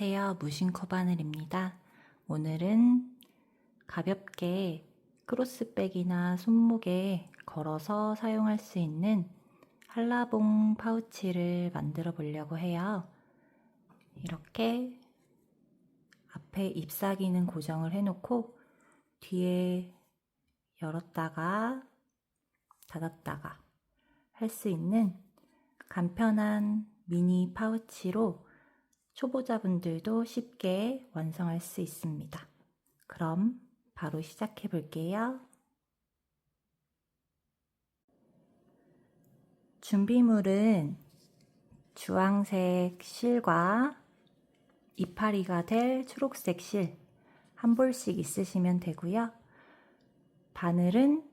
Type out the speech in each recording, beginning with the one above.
안녕하세요. 무심코 바늘입니다. 오늘은 가볍게 크로스백이나 손목에 걸어서 사용할 수 있는 한라봉 파우치를 만들어 보려고 해요. 이렇게 앞에 잎사귀는 고정을 해놓고 뒤에 열었다가 닫았다가 할 수 있는 간편한 미니 파우치로 초보자분들도 쉽게 완성할 수 있습니다. 그럼 바로 시작해 볼게요. 준비물은 주황색 실과 이파리가 될 초록색 실 한 볼씩 있으시면 되고요. 바늘은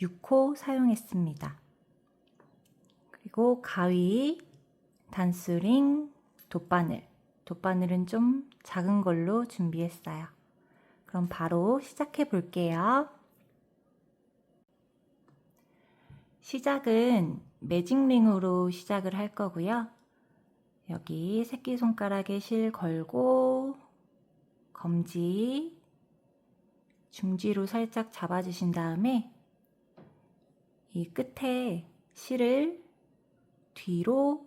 6호 사용했습니다. 그리고 가위, 단수링, 돗바늘은 좀 작은 걸로 준비했어요. 그럼 바로 시작해 볼게요. 시작은 매직링으로 시작을 할 거고요. 여기 새끼손가락에 실 걸고 검지, 중지로 살짝 잡아주신 다음에 이 끝에 실을 뒤로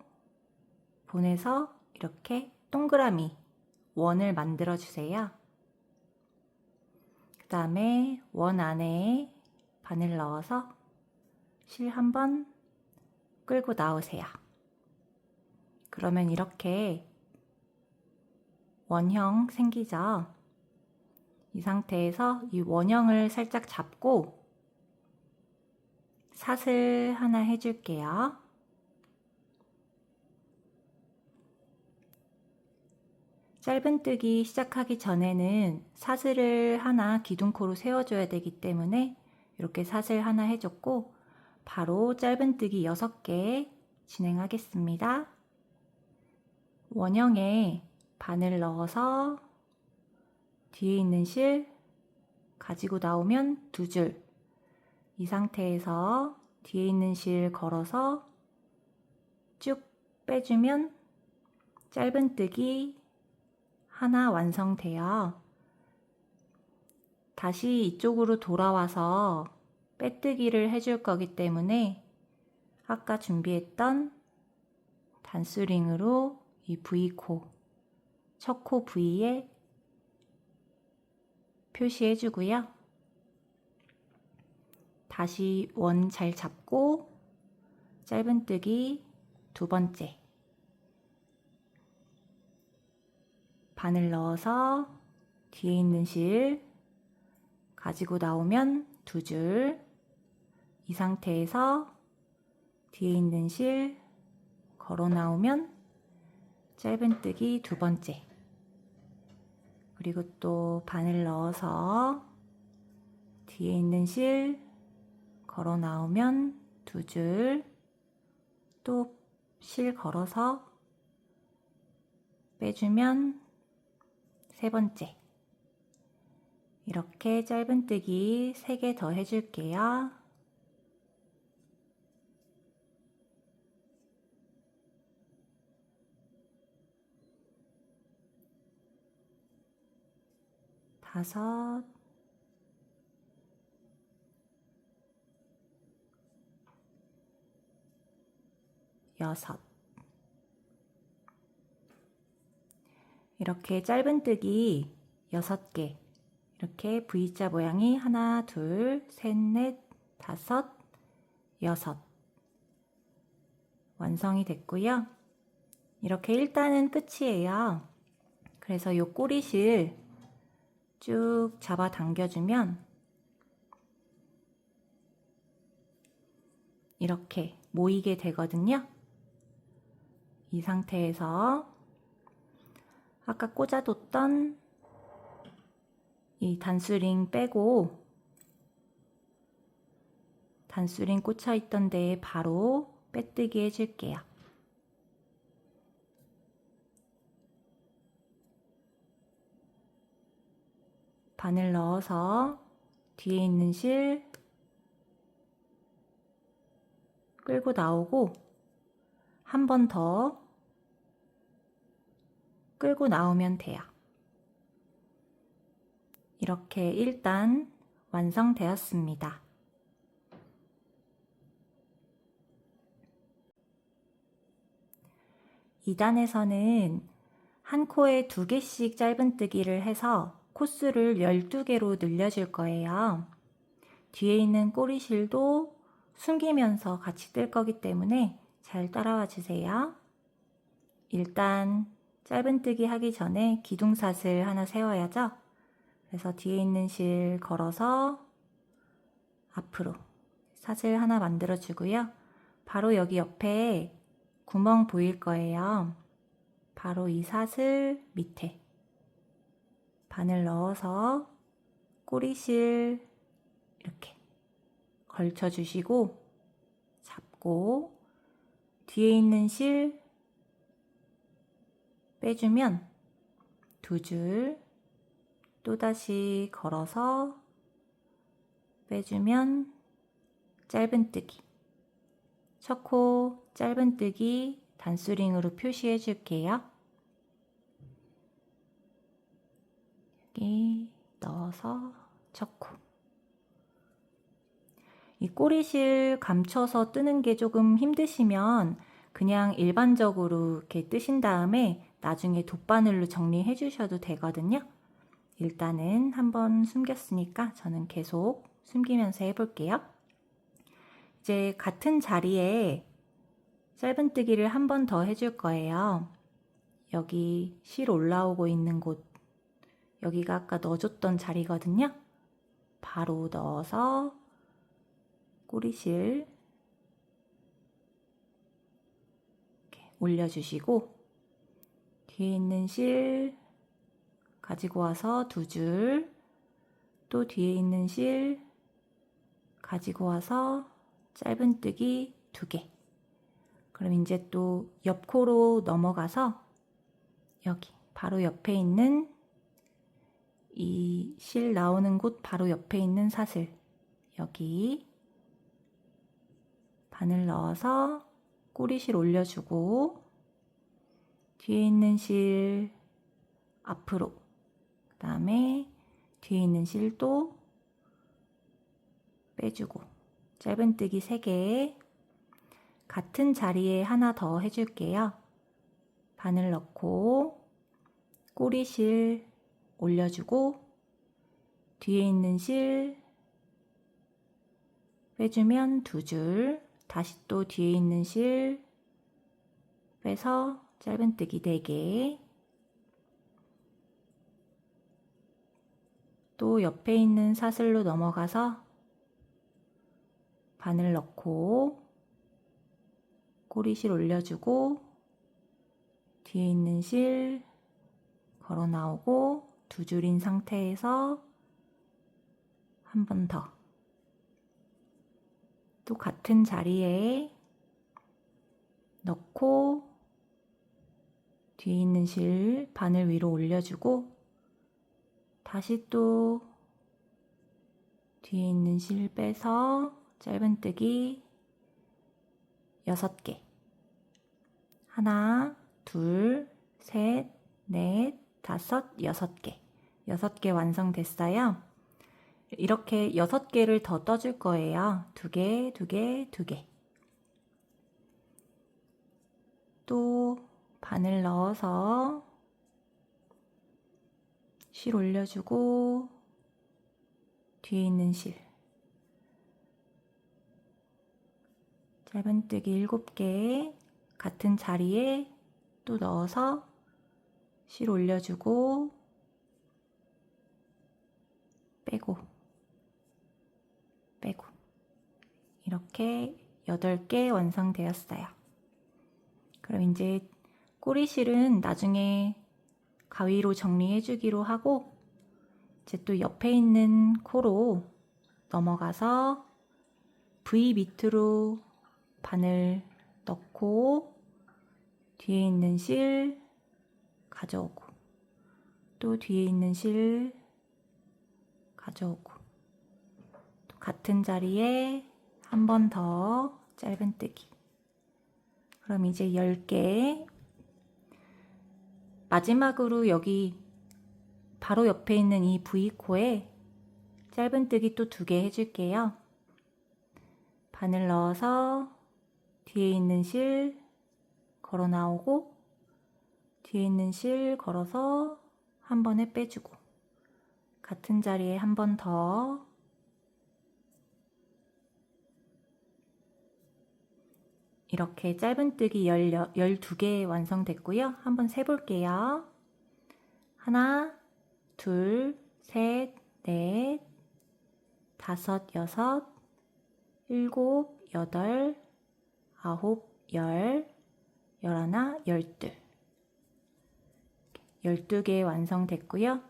보내서 이렇게 동그라미 원을 만들어 주세요. 그 다음에 원 안에 바늘 넣어서 실 한번 끌고 나오세요. 그러면 이렇게 원형 생기죠? 이 상태에서 이 원형을 살짝 잡고 삿을 하나 해줄게요. 짧은뜨기 시작하기 전에는 사슬을 하나 기둥코로 세워줘야 되기 때문에 이렇게 사슬 하나 해줬고 바로 짧은뜨기 6개 진행하겠습니다. 원형에 바늘 넣어서 뒤에 있는 실 가지고 나오면 2줄, 이 상태에서 뒤에 있는 실 걸어서 쭉 빼주면 짧은뜨기 하나 완성돼요. 다시 이쪽으로 돌아와서 빼뜨기를 해줄 거기 때문에 아까 준비했던 단수링으로 이 V코, 첫 코 부위에 표시해 주고요. 다시 원 잘 잡고 짧은뜨기 2번째 바늘 넣어서 뒤에 있는 실 가지고 나오면 2줄, 이 상태에서 뒤에 있는 실 걸어 나오면 짧은뜨기 2번째, 그리고 또 바늘 넣어서 뒤에 있는 실 걸어 나오면 2줄, 또 실 걸어서 빼주면 3번째. 이렇게 짧은뜨기 3개 더 해줄게요. 다섯, 여섯. 이렇게 짧은뜨기 6개, 이렇게 V자 모양이 하나, 둘, 셋, 넷, 다섯, 여섯 완성이 됐고요. 이렇게 일단은 끝이에요. 그래서 이 꼬리실 쭉 잡아 당겨주면 이렇게 모이게 되거든요. 이 상태에서 아까 꽂아뒀던 이 단수링 빼고 단수링 꽂혀있던 데에 바로 빼뜨기 해줄게요. 바늘 넣어서 뒤에 있는 실 끌고 나오고 한 번 더 끌고 나오면 돼요. 이렇게 1단 완성되었습니다. 2단에서는 한 코에 2개씩 짧은뜨기를 해서 코수를 12개로 늘려줄 거예요. 뒤에 있는 꼬리실도 숨기면서 같이 뜰 거기 때문에 잘 따라와 주세요. 일단 짧은뜨기 하기 전에 기둥사슬 하나 세워야죠. 그래서 뒤에 있는 실 걸어서 앞으로 사슬 하나 만들어 주고요. 바로 여기 옆에 구멍 보일 거예요. 바로 이 사슬 밑에 바늘 넣어서 꼬리실 이렇게 걸쳐 주시고 잡고 뒤에 있는 실 빼주면 2줄 또다시 걸어서 빼주면 짧은뜨기. 첫 코 짧은뜨기 단수링으로 표시해 줄게요. 여기 넣어서 첫 코. 이 꼬리실 감춰서 뜨는 게 조금 힘드시면 그냥 일반적으로 이렇게 뜨신 다음에 나중에 돗바늘로 정리해 주셔도 되거든요. 일단은 한번 숨겼으니까 저는 계속 숨기면서 해볼게요. 이제 같은 자리에 짧은뜨기를 한 번 더 해줄 거예요. 여기 실 올라오고 있는 곳, 여기가 아까 넣어줬던 자리거든요. 바로 넣어서 꼬리실 이렇게 올려주시고 뒤에 있는 실 가지고 와서 2줄, 또 뒤에 있는 실 가지고 와서 짧은뜨기 2개. 그럼 이제 또 옆코로 넘어가서 여기 바로 옆에 있는 이 실 나오는 곳 바로 옆에 있는 사슬 여기 바늘 넣어서 꼬리실 올려주고 뒤에 있는 실 앞으로 그 다음에 뒤에 있는 실도 빼주고 짧은뜨기 3개 같은 자리에 하나 더 해줄게요. 바늘 넣고 꼬리실 올려주고 뒤에 있는 실 빼주면 2줄 다시 또 뒤에 있는 실 빼서 짧은뜨기 4개 또 옆에 있는 사슬로 넘어가서 바늘 넣고 꼬리실 올려주고 뒤에 있는 실 걸어 나오고 2줄인 상태에서 한 번 더 또 같은 자리에 넣고 뒤에 있는 실 바늘 위로 올려주고 다시 또 뒤에 있는 실 빼서 짧은뜨기 6개 하나, 둘, 셋, 넷, 5, 6개 6개 완성됐어요. 이렇게 6개를 더 떠줄 거예요. 2개, 2개, 2개. 또 바늘 넣어서 실 올려주고 뒤에 있는 실 짧은뜨기 7개 같은 자리에 또 넣어서 실 올려주고 빼고 빼고 이렇게 8개 완성되었어요. 그럼 이제 꼬리실은 나중에 가위로 정리해 주기로 하고 이제 또 옆에 있는 코로 넘어가서 V 밑으로 바늘 넣고 뒤에 있는 실 가져오고 또 뒤에 있는 실 가져오고 또 같은 자리에 한 번 더 짧은뜨기. 그럼 이제 10개 마지막으로 여기 바로 옆에 있는 이 V코에 짧은뜨기 또 2개 해줄게요. 바늘 넣어서 뒤에 있는 실 걸어 나오고 뒤에 있는 실 걸어서 한 번에 빼주고 같은 자리에 한 번 더 이렇게 짧은뜨기 12개 완성됐고요. 한번 세볼게요. 하나, 둘, 셋, 넷, 다섯, 여섯, 일곱, 여덟, 아홉, 열, 열하나, 열둘. 12개 완성됐고요.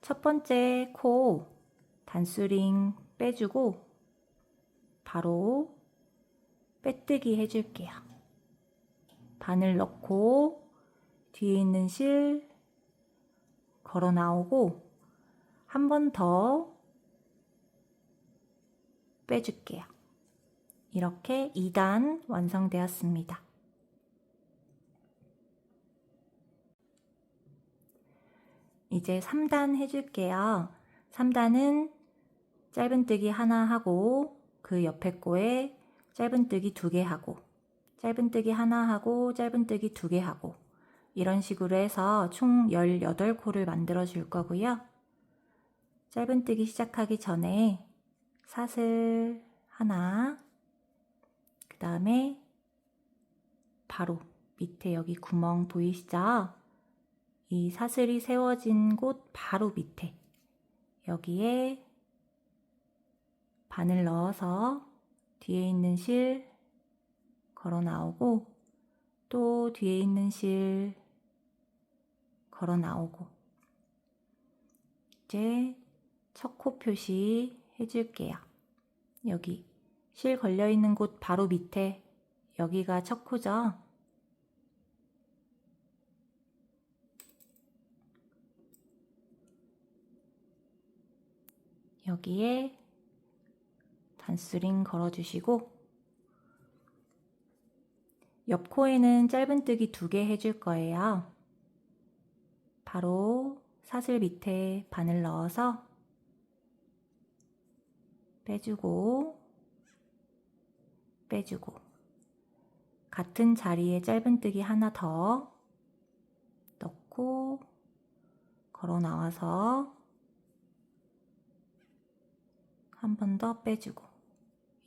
첫 번째 코 단수링 빼주고 바로 빼뜨기 해줄게요. 바늘 넣고 뒤에 있는 실 걸어 나오고 한 번 더 빼줄게요. 이렇게 2단 완성되었습니다. 이제 3단 해줄게요. 3단은 짧은뜨기 하나 하고 그 옆에 코에 짧은뜨기 2개 하고 짧은뜨기 하나 하고 짧은뜨기 2개 하고 이런 식으로 해서 총 18코를 만들어 줄 거고요. 짧은뜨기 시작하기 전에 사슬 하나, 그 다음에 바로 밑에 여기 구멍 보이시죠? 이 사슬이 세워진 곳 바로 밑에 여기에 바늘 넣어서 뒤에 있는 실 걸어 나오고 또 뒤에 있는 실 걸어 나오고 이제 첫 코 표시 해줄게요. 여기 실 걸려 있는 곳 바로 밑에 여기가 첫 코죠. 여기에 단수링 걸어주시고 옆 코에는 짧은뜨기 2개 해줄 거예요. 바로 사슬 밑에 바늘 넣어서 빼주고 빼주고 같은 자리에 짧은뜨기 하나 더 넣고 걸어 나와서 한 번 더 빼주고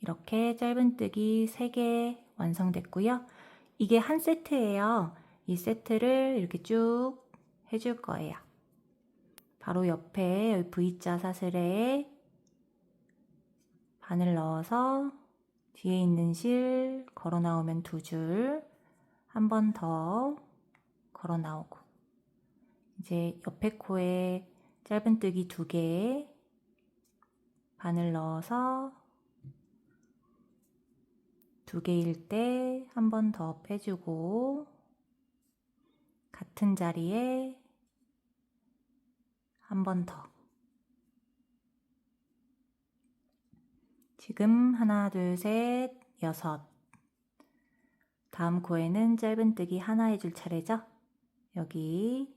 이렇게 짧은뜨기 3개 완성됐고요. 이게 한 세트예요. 이 세트를 이렇게 쭉 해줄 거예요. 바로 옆에 여기 V자 사슬에 바늘 넣어서 뒤에 있는 실 걸어 나오면 2줄, 한 번 더 걸어 나오고 이제 옆에 코에 짧은뜨기 2개 바늘 넣어서 2개일 때 한 번 더 빼주고 같은 자리에 한 번 더. 지금 하나, 둘, 셋, 6. 다음 코에는 짧은뜨기 하나 해줄 차례죠. 여기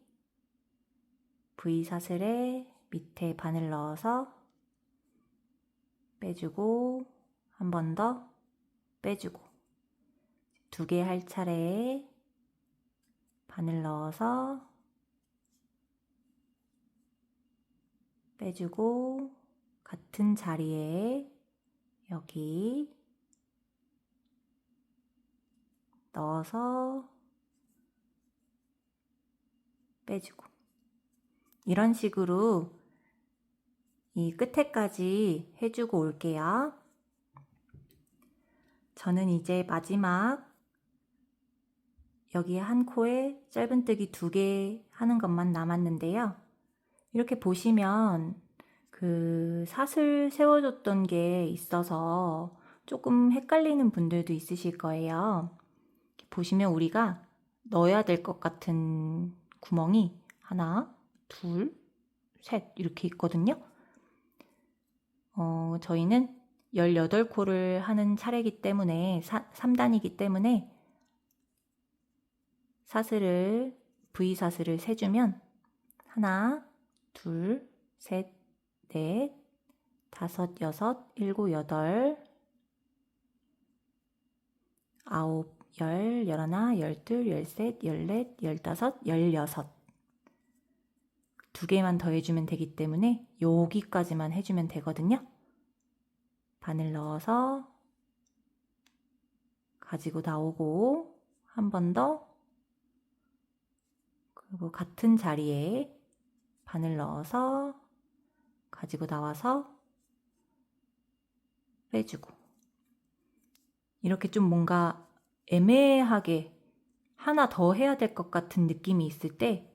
V 사슬에 밑에 바늘 넣어서 빼주고 한 번 더 빼주고 2개 할 차례에 바늘 넣어서 빼주고 같은 자리에 여기 넣어서 빼주고 이런 식으로 이 끝에까지 해주고 올게요. 저는 이제 마지막 여기 한 코에 짧은뜨기 2개 하는 것만 남았는데요. 이렇게 보시면 그 사슬 세워줬던 게 있어서 조금 헷갈리는 분들도 있으실 거예요. 보시면 우리가 넣어야 될 것 같은 구멍이 하나, 둘, 셋 이렇게 있거든요. 저희는 18코를 하는 차례이기 때문에 3단이기 때문에 사슬을 V사슬을 세주면 하나, 둘, 셋, 넷, 다섯, 여섯, 일곱, 여덟, 아홉, 열, 열하나, 열둘, 열셋, 열넷, 열다섯, 열여섯. 두 개만 더 해주면 되기 때문에 여기까지만 해주면 되거든요. 바늘 넣어서 가지고 나오고 한 번 더, 그리고 같은 자리에 바늘 넣어서 가지고 나와서 빼주고. 이렇게 좀 뭔가 애매하게 하나 더 해야 될 것 같은 느낌이 있을 때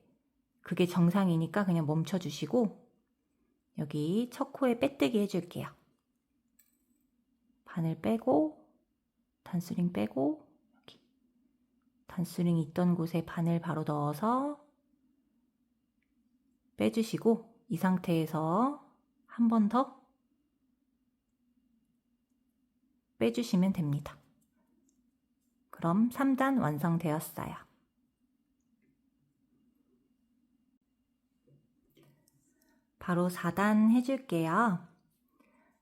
그게 정상이니까 그냥 멈춰주시고 여기 첫 코에 빼뜨기 해줄게요. 바늘 빼고 단스링 빼고 여기 단스링이 있던 곳에 바늘 바로 넣어서 빼주시고 이 상태에서 한 번 더 빼주시면 됩니다. 그럼 3단 완성되었어요. 바로 4단 해줄게요.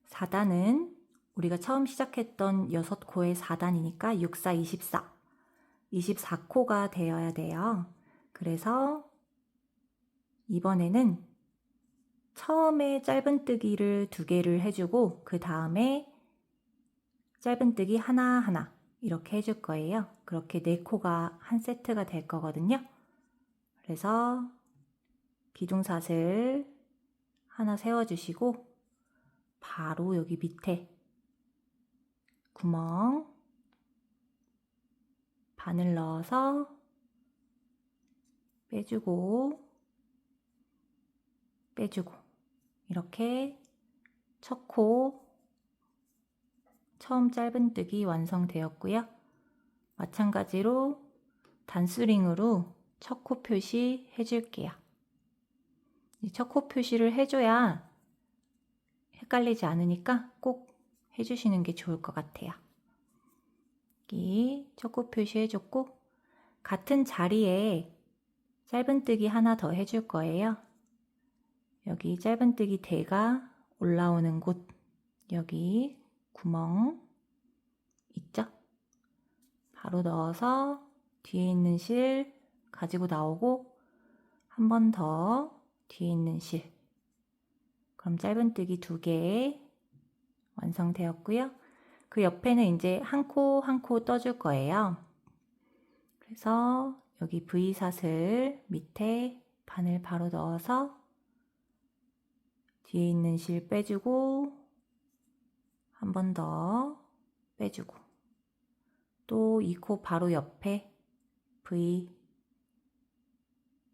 4단은 우리가 처음 시작했던 6코의 4단이니까 6, 4, 24. 24코가 되어야 돼요. 그래서 이번에는 처음에 짧은뜨기를 2개를 해주고 그 다음에 짧은뜨기 하나하나 이렇게 해줄 거예요. 그렇게 4코가 한 세트가 될 거거든요. 그래서 기둥사슬 하나 세워주시고 바로 여기 밑에 구멍 바늘 넣어서 빼주고 빼주고 이렇게 첫 코 처음 짧은뜨기 완성되었고요. 마찬가지로 단스링으로 첫 코 표시 해줄게요. 첫 코 표시를 해줘야 헷갈리지 않으니까 꼭 해주시는 게 좋을 것 같아요. 여기 첫 코 표시 해줬고 같은 자리에 짧은뜨기 하나 더 해줄 거예요. 여기 짧은뜨기 대가 올라오는 곳 여기 구멍 있죠? 바로 넣어서 뒤에 있는 실 가지고 나오고 한 번 더 뒤에 있는 실. 그럼 짧은뜨기 2개 완성되었고요. 그 옆에는 이제 한 코 한 코 떠줄 거예요. 그래서 여기 V사슬 밑에 바늘 바로 넣어서 뒤에 있는 실 빼주고 한 번 더 빼주고 또 이 코 바로 옆에 V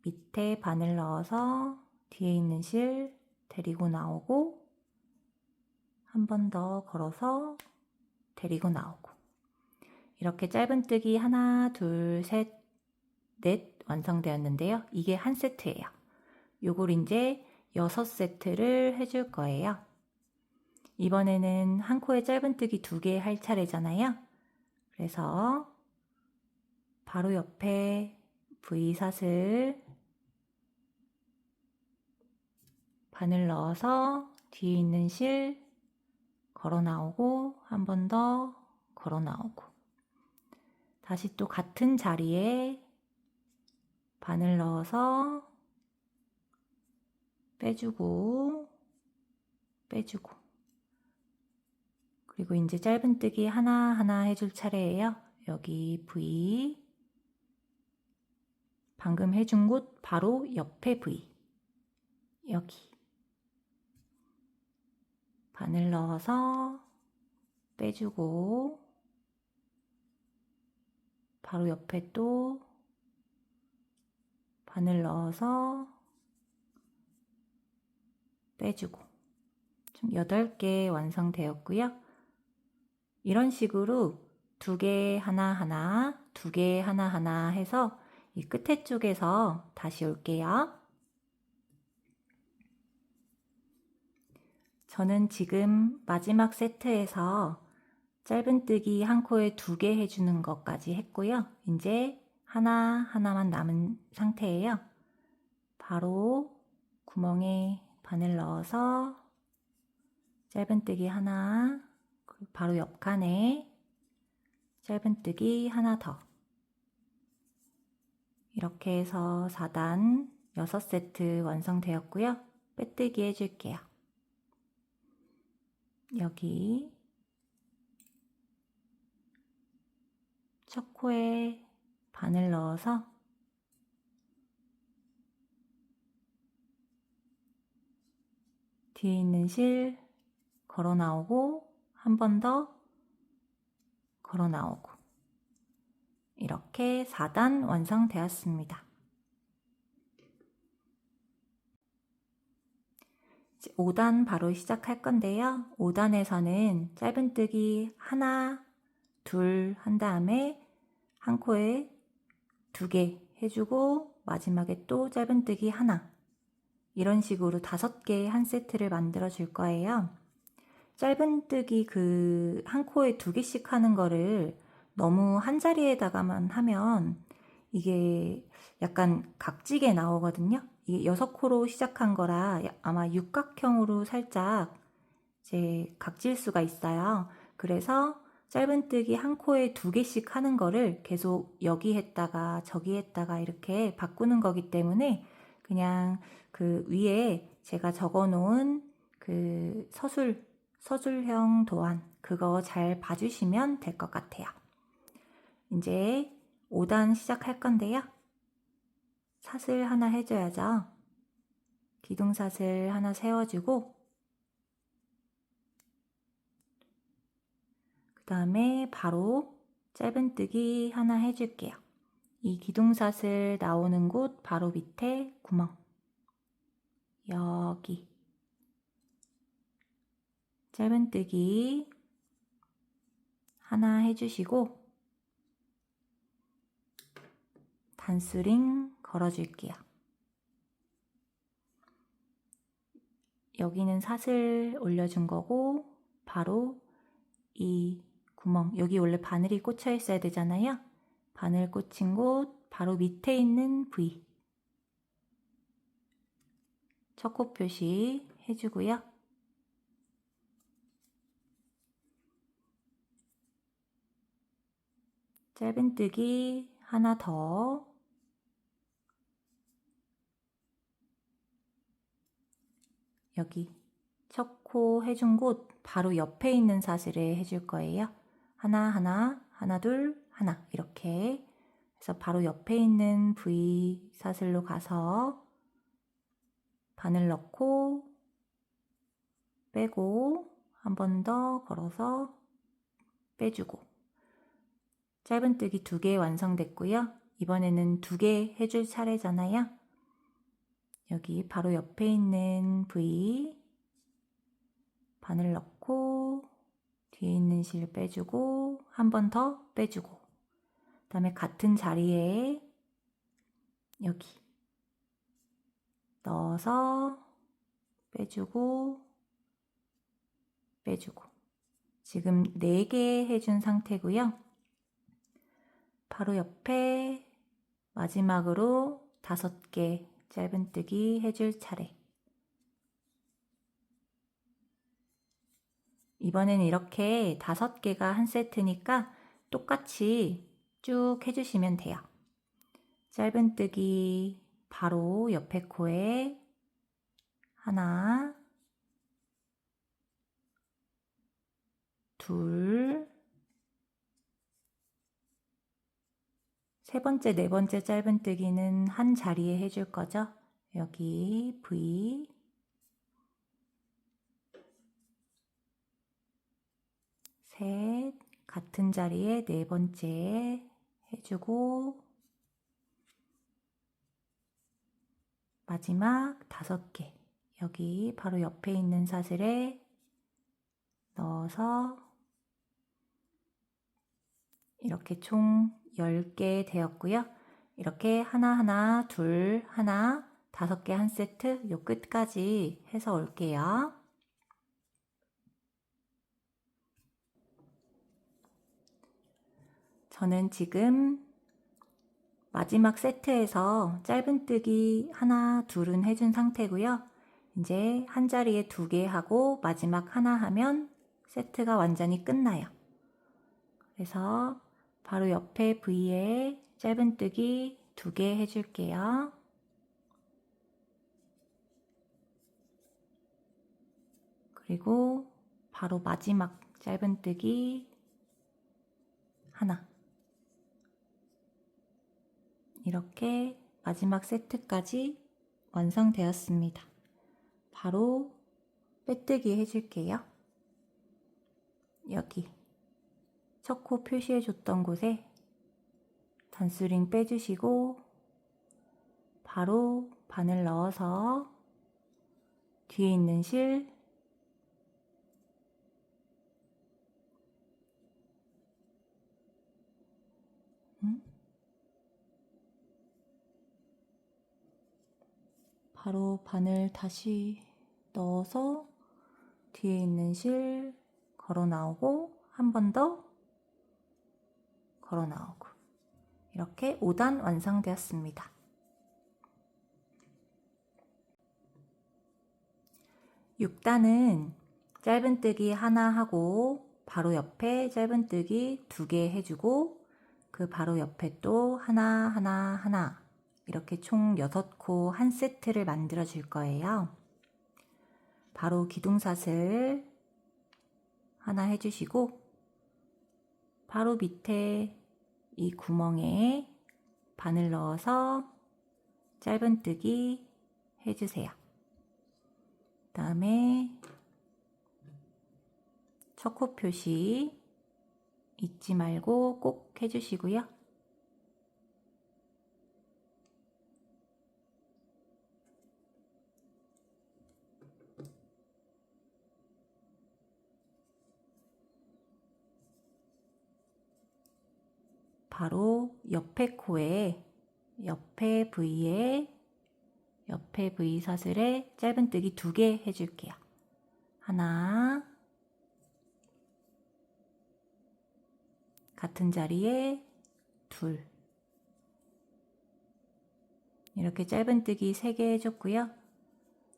밑에 바늘 넣어서 뒤에 있는 실 데리고 나오고 한 번 더 걸어서 데리고 나오고 이렇게 짧은뜨기 하나, 둘, 셋, 넷 완성되었는데요. 이게 한 세트예요. 요걸 이제 6세트를 해줄 거예요. 이번에는 한 코에 짧은뜨기 2개 할 차례잖아요. 그래서 바로 옆에 V사슬 바늘 넣어서 뒤에 있는 실 걸어 나오고 한 번 더 걸어 나오고 다시 또 같은 자리에 바늘 넣어서 빼주고 빼주고 그리고 이제 짧은뜨기 하나하나 해줄 차례예요. 여기 V 방금 해준 곳 바로 옆에 V 여기 바늘 넣어서 빼주고 바로 옆에 또 바늘 넣어서 빼주고 총 8개 완성되었고요. 이런 식으로 2개 하나하나 2개 하나하나 해서 이 끝에 쪽에서 다시 올게요. 저는 지금 마지막 세트에서 짧은뜨기 한 코에 2개 해주는 것까지 했고요. 이제 하나만 남은 상태예요. 바로 구멍에 바늘 넣어서 짧은뜨기 하나, 그리고 바로 옆 칸에 짧은뜨기 하나 더. 이렇게 해서 4단 6세트 완성되었고요. 빼뜨기 해줄게요. 여기 첫 코에 바늘 넣어서 뒤에 있는 실 걸어 나오고 한 번 더 걸어 나오고 이렇게 4단 완성되었습니다. 이제 5단 바로 시작할 건데요. 5단에서는 짧은뜨기 하나, 둘 한 다음에 한 코에 2개 해주고 마지막에 또 짧은뜨기 하나, 이런 식으로 5개 한 세트를 만들어 줄 거예요. 짧은뜨기 그 한 코에 2개씩 하는 거를 너무 한 자리에다가만 하면 이게 약간 각지게 나오거든요. 이게 6코로 시작한 거라 아마 육각형으로 살짝 이제 각질 수가 있어요. 그래서 짧은뜨기 한 코에 2개씩 하는 거를 계속 여기 했다가 저기 했다가 이렇게 바꾸는 거기 때문에 그냥 그 위에 제가 적어 놓은 그 서술형 도안 그거 잘 봐주시면 될 것 같아요. 이제 5단 시작할 건데요. 사슬 하나 해줘야죠. 기둥사슬 하나 세워주고 그 다음에 바로 짧은뜨기 하나 해줄게요. 이 기둥사슬 나오는 곳 바로 밑에 구멍 여기 짧은뜨기 하나 해주시고 단수링 걸어줄게요. 여기는 사슬 올려준 거고 바로 이 구멍, 여기 원래 바늘이 꽂혀 있어야 되잖아요. 바늘 꽂힌 곳 바로 밑에 있는 부위 첫 코 표시 해주고요. 짧은뜨기 하나 더 여기 첫 코 해준 곳 바로 옆에 있는 사슬에 해줄 거예요. 하나 둘 하나 이렇게 그래서 바로 옆에 있는 부위 사슬로 가서 바늘 넣고 빼고 한 번 더 걸어서 빼주고 짧은뜨기 2개 완성됐고요. 이번에는 2개 해줄 차례잖아요. 여기 바로 옆에 있는 부위 바늘 넣고 뒤에 있는 실 빼주고 한 번 더 빼주고 그 다음에 같은 자리에 여기 넣어서 빼주고 빼주고 지금 4개 해준 상태고요. 바로 옆에 마지막으로 5개 짧은뜨기 해줄 차례. 이번에는 이렇게 5개가 한 세트니까 똑같이 쭉 해주시면 돼요. 짧은뜨기 바로 옆에 코에 하나, 둘, 세 번째, 네 번째 짧은뜨기는 한 자리에 해줄 거죠. 여기 V, 셋, 같은 자리에 네 번째 해주고 마지막 5개 여기 바로 옆에 있는 사슬에 넣어서 이렇게 총 10개 되었고요. 이렇게 하나, 둘, 하나, 5개 한 세트 요 끝까지 해서 올게요. 저는 지금 마지막 세트에서 짧은뜨기 하나, 둘은 해준 상태고요. 이제 한 자리에 2개 하고 마지막 하나 하면 세트가 완전히 끝나요. 그래서 바로 옆에 V에 짧은뜨기 2개 해줄게요. 그리고 바로 마지막 짧은뜨기 하나. 이렇게 마지막 세트까지 완성되었습니다. 바로 빼뜨기 해줄게요. 여기 첫 코 표시해줬던 곳에 단수링 빼주시고 바로 바늘 넣어서 뒤에 있는 실 바로 바늘 다시 넣어서 뒤에 있는 실 걸어 나오고 한 번 더 걸어 나오고 이렇게 5단 완성되었습니다. 6단은 짧은뜨기 하나 하고 바로 옆에 짧은뜨기 2개 해주고 그 바로 옆에 또 하나 하나 하나 이렇게 총 6코 한 세트를 만들어 줄 거예요. 바로 기둥사슬 하나 해주시고 바로 밑에 이 구멍에 바늘 넣어서 짧은뜨기 해주세요. 그 다음에 첫 코 표시 잊지 말고 꼭 해주시고요. 바로 옆에 코에 옆에 V에 옆에 V 사슬에 짧은뜨기 2개 해줄게요. 하나, 같은 자리에 2, 이렇게 짧은뜨기 3개 해줬고요.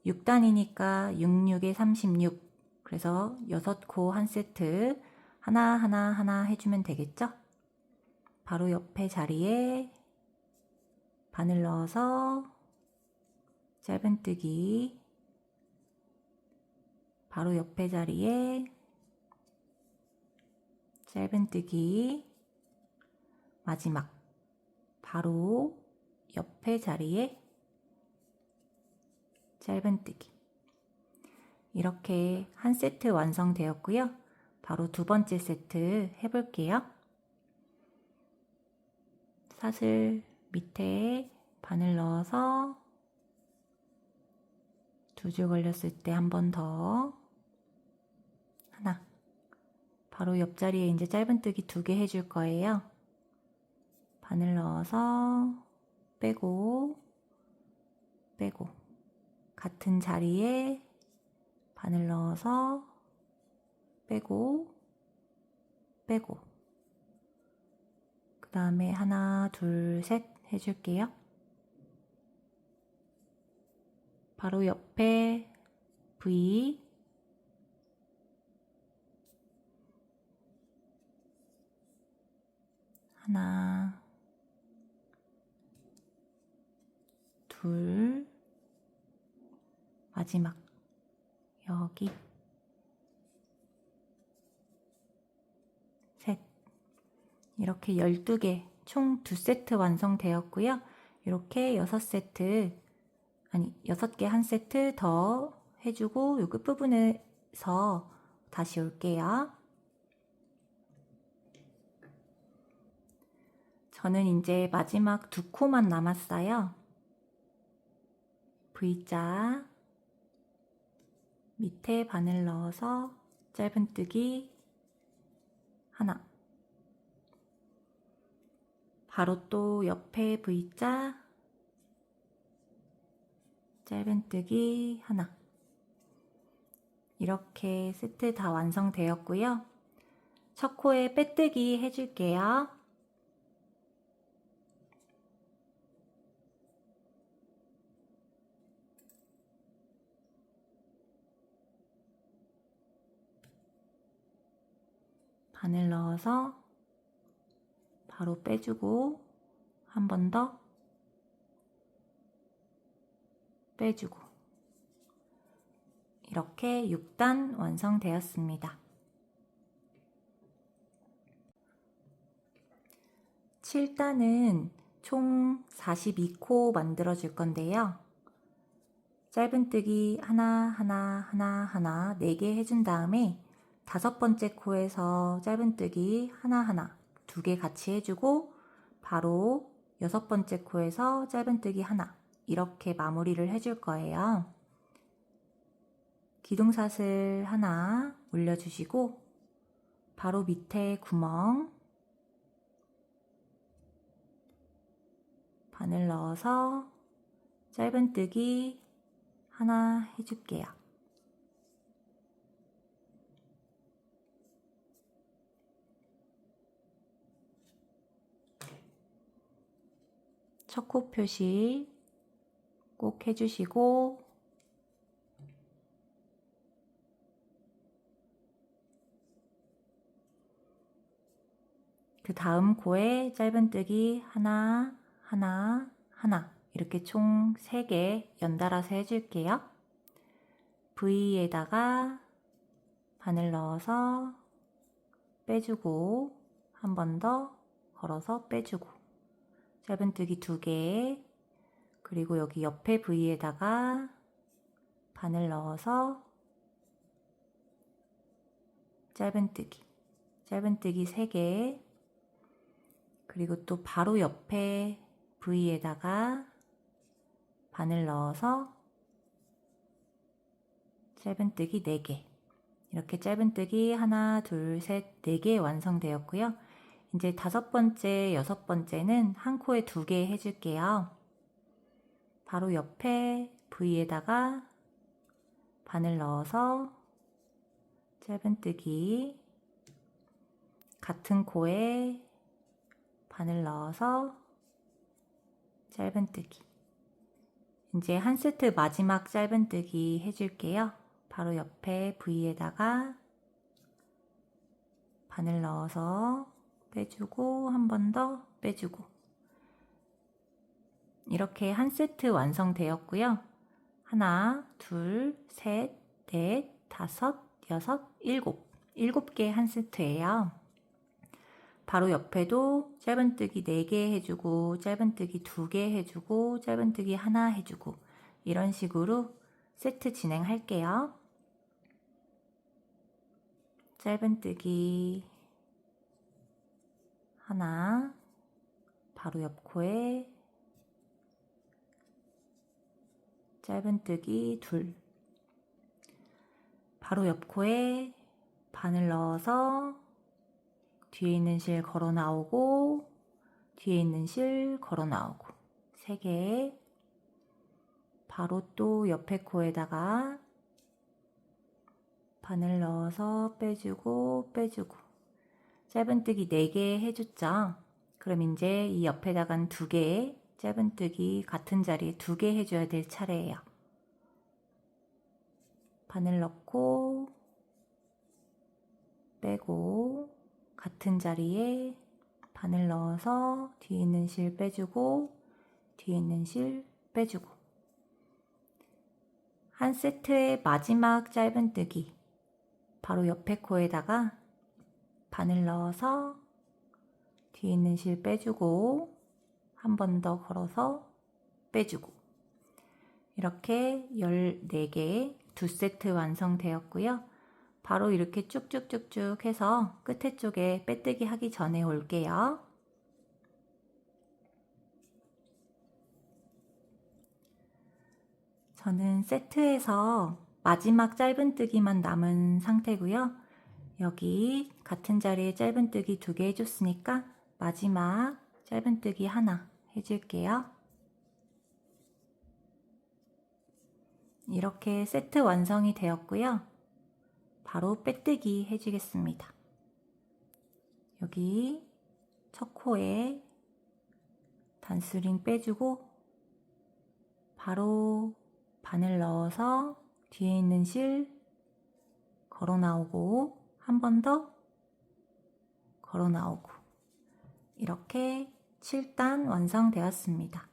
6단이니까 66에 36, 그래서 6코 한 세트 하나 하나 하나 해주면 되겠죠? 바로 옆에 자리에 바늘 넣어서 짧은뜨기 바로 옆에 자리에 짧은뜨기 마지막 바로 옆에 자리에 짧은뜨기 이렇게 한 세트 완성되었고요. 바로 두 번째 세트 해볼게요. 사슬 밑에 바늘 넣어서 2줄 걸렸을 때 한 번 더 하나 바로 옆자리에 이제 짧은뜨기 2개 해줄 거예요. 바늘 넣어서 빼고 빼고 같은 자리에 바늘 넣어서 빼고 빼고 그 다음에 하나 둘 셋 해줄게요. 바로 옆에 V 하나 둘 마지막 여기 셋 이렇게 12개 총 2세트 완성되었고요. 이렇게 6세트 아니 6개 한 세트 더 해주고 요 끝부분에서 다시 올게요. 저는 이제 마지막 2코만 남았어요. V자 밑에 바늘 넣어서 짧은뜨기 하나 바로 또 옆에 V자 짧은뜨기 하나 이렇게 세트 다 완성되었고요. 첫 코에 빼뜨기 해줄게요. 바늘 넣어서 바로 빼주고 한 번 더 빼주고 이렇게 6단 완성되었습니다. 7단은 총 42코 만들어 줄 건데요. 짧은뜨기 하나 4개 해준 다음에 5번째 코에서 짧은뜨기 하나 2개 같이 해주고 바로 6번째 코에서 짧은뜨기 하나 이렇게 마무리를 해줄 거예요. 기둥사슬 하나 올려주시고 바로 밑에 구멍 바늘 넣어서 짧은뜨기 하나 해줄게요. 첫 코 표시 꼭 해주시고 그 다음 코에 짧은뜨기 하나 이렇게 총 3개 연달아서 해줄게요. V에다가 바늘 넣어서 빼주고 한 번 더 걸어서 빼주고 짧은뜨기 2개 그리고 여기 옆에 V에다가 바늘 넣어서 짧은뜨기 3개 그리고 또 바로 옆에 V에다가 바늘 넣어서 짧은뜨기 4개 이렇게 짧은뜨기 하나 둘 셋 4개 완성되었고요. 이제 5번째, 6번째는 한 코에 2개 해줄게요. 바로 옆에 V에다가 바늘 넣어서 짧은뜨기 같은 코에 바늘 넣어서 짧은뜨기 이제 한 세트 마지막 짧은뜨기 해줄게요. 바로 옆에 V에다가 바늘 넣어서 빼주고 한 번 더 빼주고 이렇게 한 세트 완성되었고요. 하나, 둘, 셋, 넷, 다섯, 여섯, 일곱 개 한 세트예요. 바로 옆에도 짧은뜨기 4개 해주고 짧은뜨기 2개 해주고 짧은뜨기 하나 해주고 이런 식으로 세트 진행할게요. 짧은뜨기 하나 바로 옆 코에 짧은뜨기 2 바로 옆 코에 바늘 넣어서 뒤에 있는 실 걸어 나오고 뒤에 있는 실 걸어 나오고 3개 바로 또 옆에 코에다가 바늘 넣어서 빼주고 짧은뜨기 4개 해줬죠. 그럼 이제 이 옆에다간 2개 짧은뜨기 같은 자리에 2개 해줘야 될 차례예요. 바늘 넣고 빼고 같은 자리에 바늘 넣어서 뒤에 있는 실 빼주고 뒤에 있는 실 빼주고 한 세트의 마지막 짧은뜨기 바로 옆에 코에다가 바늘 넣어서 뒤에 있는 실 빼주고 한 번 더 걸어서 빼주고 이렇게 14개 2세트 완성되었고요. 바로 이렇게 쭉쭉쭉쭉 해서 끝에 쪽에 빼뜨기 하기 전에 올게요. 저는 세트에서 마지막 짧은뜨기만 남은 상태고요. 여기 같은 자리에 짧은뜨기 2개 해줬으니까 마지막 짧은뜨기 하나 해줄게요. 이렇게 세트 완성이 되었고요. 바로 빼뜨기 해주겠습니다. 여기 첫 코에 단스링 빼주고 바로 바늘 넣어서 뒤에 있는 실 걸어 나오고 한 번 더 걸어 나오고 이렇게 7단 완성되었습니다.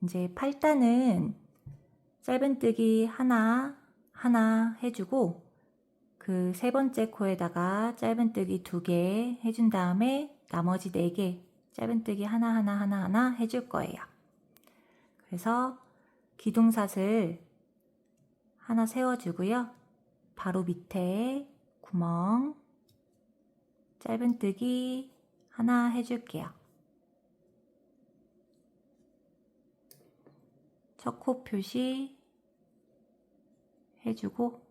이제 8단은 짧은뜨기 하나 해주고 그 세 번째 코에다가 짧은뜨기 2개 해준 다음에 나머지 4개 짧은뜨기 하나 해줄 거예요. 그래서 기둥삿을 하나 세워주고요. 바로 밑에 구멍 짧은뜨기 하나 해줄게요. 첫 코 표시 해주고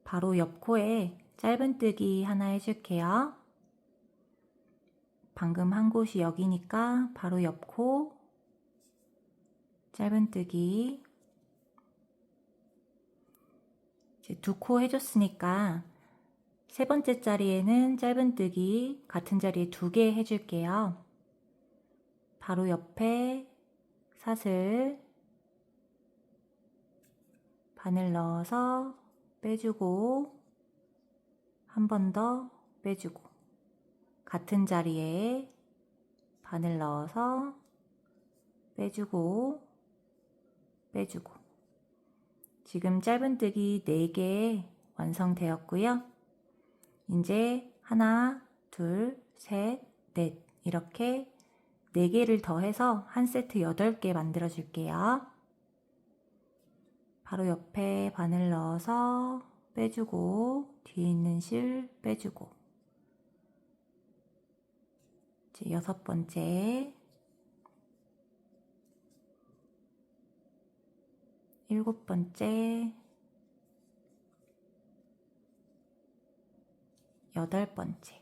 바로 옆 코에 짧은뜨기 하나 해줄게요. 방금 한 곳이 여기니까 바로 옆 코 짧은뜨기 이제 2코 해줬으니까 세 번째 자리에는 짧은뜨기 같은 자리에 2개 해줄게요. 바로 옆에 삿을 바늘 넣어서 빼주고 한 번 더 빼주고 같은 자리에 바늘 넣어서 빼주고 빼주고 지금 짧은뜨기 4개 완성되었고요. 이제 하나, 둘, 셋, 넷 이렇게 4개를 더해서 한 세트 8개 만들어 줄게요. 바로 옆에 바늘 넣어서 빼주고 뒤에 있는 실 빼주고 이제 6번째 7번째 8번째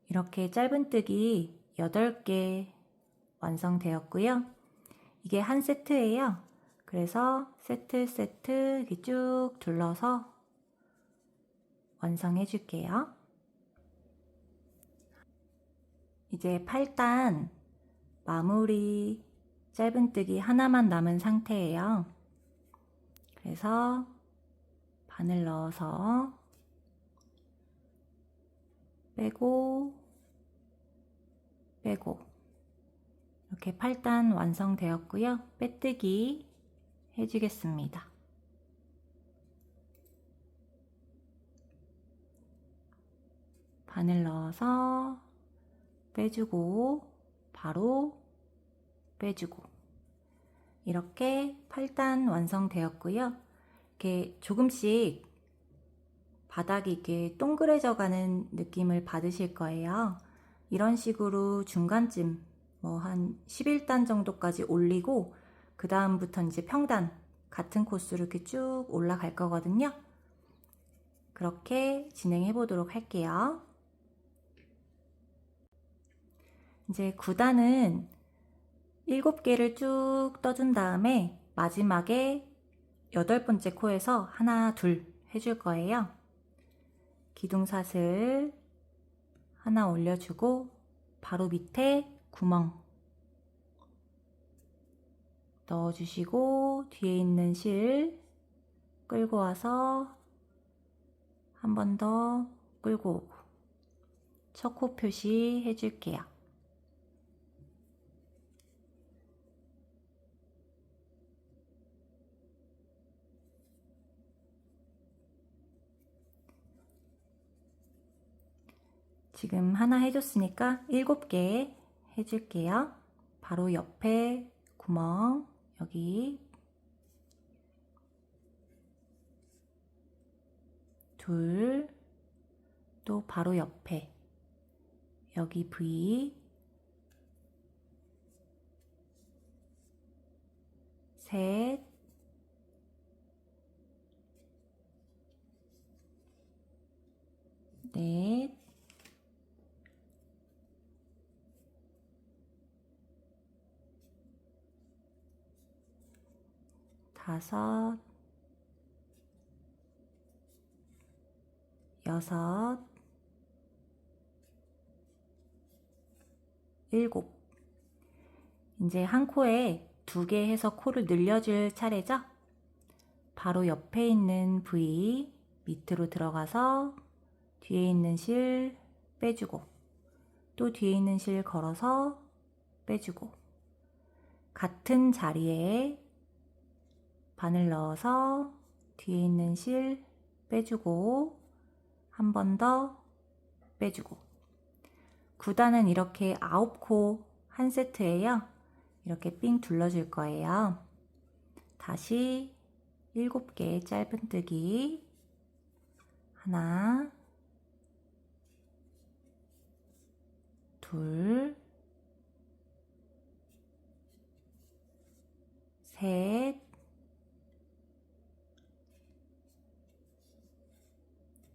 이렇게 짧은뜨기 8개 완성되었고요. 이게 한 세트예요. 그래서 세트 이렇게 쭉 둘러서 완성해 줄게요. 이제 8단 마무리 짧은뜨기 하나만 남은 상태예요. 그래서 바늘 넣어서 빼고 빼고 이렇게 8단 완성되었고요. 빼뜨기 해주겠습니다. 바늘 넣어서 빼주고 바로 빼주고 이렇게 8단 완성되었고요. 이렇게 조금씩 바닥이 이렇게 동그래져 가는 느낌을 받으실 거예요. 이런 식으로 중간쯤 뭐 한 11단 정도까지 올리고 그 다음부터 이제 평단 같은 코스로 이렇게 쭉 올라갈 거거든요. 그렇게 진행해 보도록 할게요. 이제 9단은 7개를 쭉 떠준 다음에 마지막에 8번째 코에서 하나, 둘 해줄 거예요. 기둥삿을 하나 올려주고 바로 밑에 구멍 넣어주시고 뒤에 있는 실 끌고 와서 한 번 더 끌고 오고 첫 코 표시 해줄게요. 지금 하나 해줬으니까 7개 해줄게요. 바로 옆에 구멍 여기 둘, 또 바로 옆에 여기 V 셋, 넷, 5, 6, 7. 이제 한 코에 2개 해서 코를 늘려줄 차례죠? 바로 옆에 있는 V 밑으로 들어가서 뒤에 있는 실 빼주고, 또 뒤에 있는 실 걸어서 빼주고, 같은 자리에 바늘 넣어서 뒤에 있는 실 빼주고, 한 번 더 빼주고. 9단은 이렇게 9코 한 세트예요. 이렇게 삥 둘러줄 거예요. 다시 7개 짧은뜨기, 하나, 둘, 셋,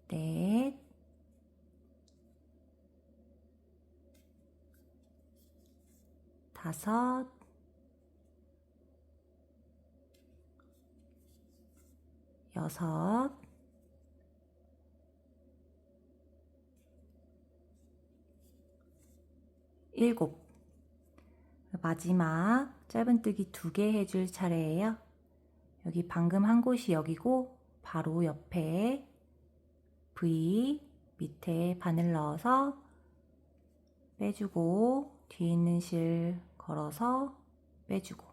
넷, 다섯, 여섯, 일곱. 마지막 짧은뜨기 2개 해줄 차례예요. 여기 방금 한 곳이 여기고 바로 옆에 V 밑에 바늘 넣어서 빼주고, 뒤에 있는 실 걸어서 빼주고,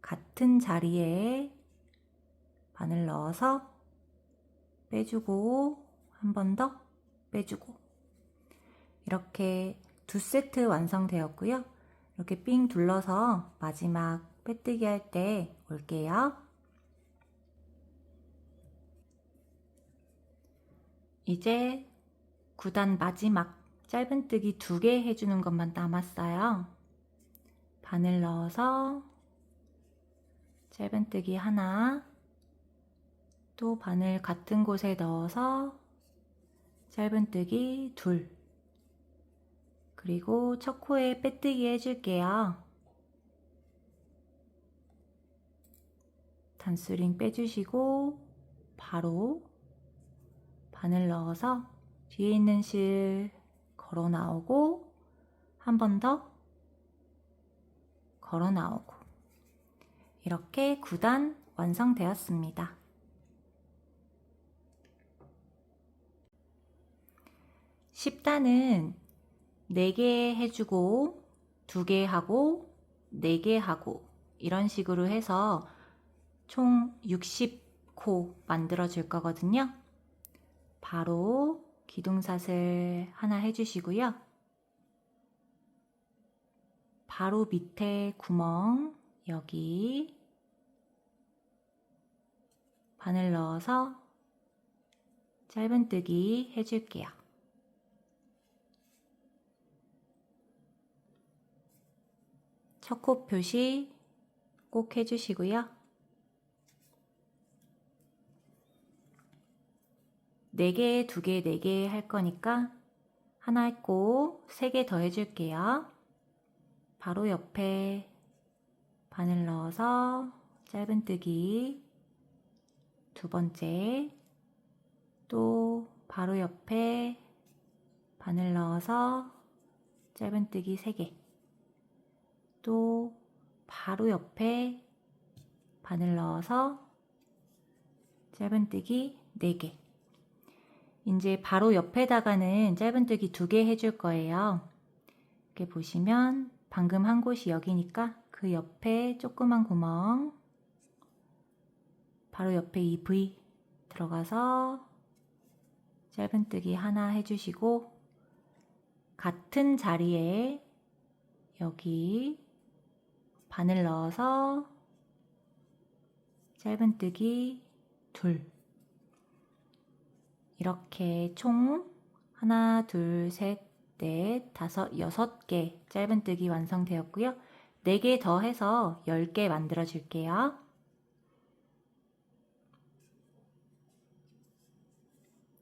같은 자리에 바늘 넣어서 빼주고, 한 번 더 빼주고. 이렇게 2세트 완성되었고요. 이렇게 삥 둘러서 마지막 빼뜨기 할 때 올게요. 이제 9단 마지막 짧은뜨기 2개 해주는 것만 남았어요. 바늘 넣어서 짧은뜨기 하나, 또 바늘 같은 곳에 넣어서 짧은뜨기 둘, 그리고 첫 코에 빼뜨기 해줄게요. 단수링 빼주시고 바로 바늘 넣어서 뒤에 있는 실 걸어 나오고, 한 번 더 걸어 나오고. 이렇게 9단 완성되었습니다. 10단은 4개 해주고 2개 하고 4개 하고 이런 식으로 해서 총 60코 만들어 줄 거거든요. 바로 기둥사슬 하나 해주시고요. 바로 밑에 구멍 여기 바늘 넣어서 짧은뜨기 해줄게요. 첫 코 표시 꼭 해주시고요. 4개, 2개, 4개 할 거니까 하나 했고 3개 더 해줄게요. 바로 옆에 바늘 넣어서 짧은뜨기 2번째, 또 바로 옆에 바늘 넣어서 짧은뜨기 3개, 또 바로 옆에 바늘 넣어서 짧은뜨기 4개. 이제 바로 옆에다가는 짧은뜨기 2개 해줄 거예요. 이렇게 보시면 방금 한 곳이 여기니까 그 옆에 조그만 구멍, 바로 옆에 이 V 들어가서 짧은뜨기 하나 해주시고, 같은 자리에 여기 바늘 넣어서 짧은뜨기 둘. 이렇게 총 하나, 둘, 셋, 넷, 다섯, 6개 짧은뜨기 완성되었고요. 4개 더 해서 10개 만들어 줄게요.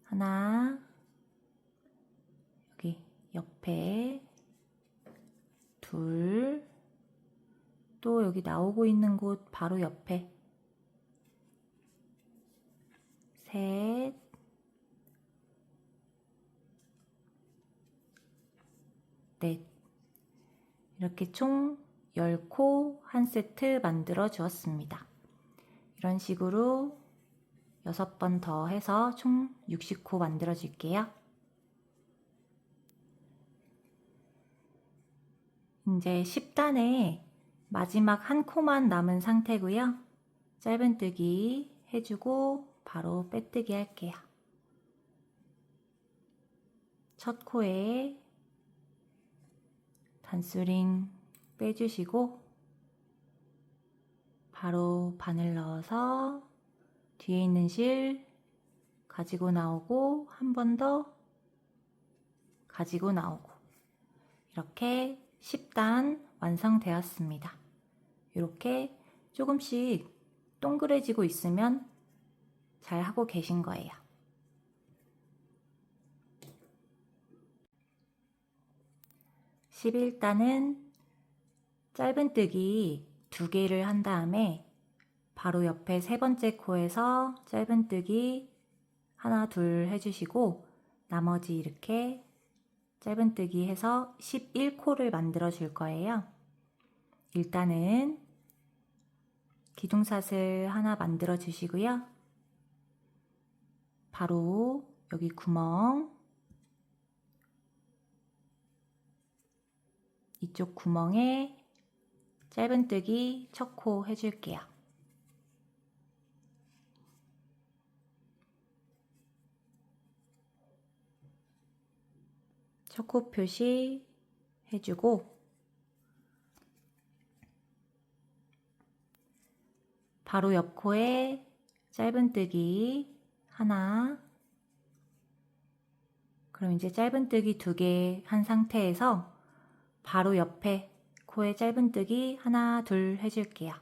하나, 여기 옆에 둘, 또 여기 나오고 있는 곳 바로 옆에 셋, 넷. 이렇게 총 10코 한 세트 만들어 주었습니다. 이런 식으로 6번 더 해서 총 60코 만들어 줄게요. 이제 10단에 마지막 한 코만 남은 상태고요. 짧은뜨기 해주고 바로 빼뜨기 할게요. 첫 코에 단수링 빼주시고 바로 바늘 넣어서 뒤에 있는 실 가지고 나오고 한 번 더 가지고 나오고 이렇게 10단 완성되었습니다. 이렇게 조금씩 동그래지고 있으면 잘 하고 계신 거예요. (11단은) 짧은뜨기 2개를 한 다음에 바로 옆에 세 번째 코에서 짧은뜨기 하나 둘 해주시고 나머지 이렇게 짧은뜨기 해서 11코를 만들어 줄 거예요. 일단은 기둥사슬 하나 만들어 주시고요. 바로 여기 구멍, 이쪽 구멍에 짧은뜨기 첫 코 해줄게요. 첫 코 표시 해주고 바로 옆 코에 짧은뜨기 하나, 그럼 이제 짧은뜨기 2개 한 상태에서 바로 옆에 코에 짧은뜨기 하나 둘 해줄게요.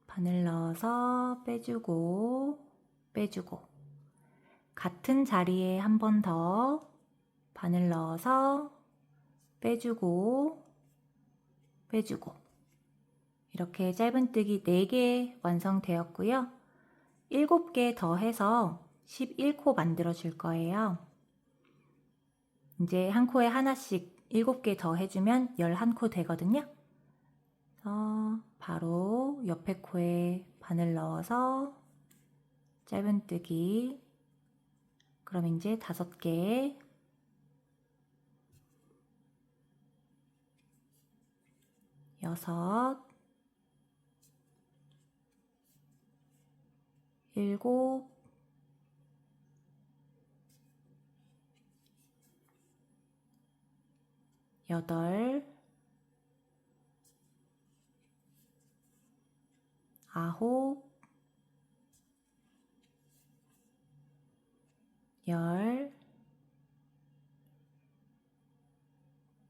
바늘 넣어서 빼주고 빼주고 같은 자리에 한 번 더 바늘 넣어서 빼주고 빼주고 이렇게 짧은뜨기 4개 완성되었고요. 7개 더 해서 11코 만들어 줄 거예요. 이제 한 코에 하나씩 7개 더 해주면 11코 되거든요. 바로 옆에 코에 바늘 넣어서 짧은뜨기, 그럼 이제 5개, 6, 7, 8, 9, 10,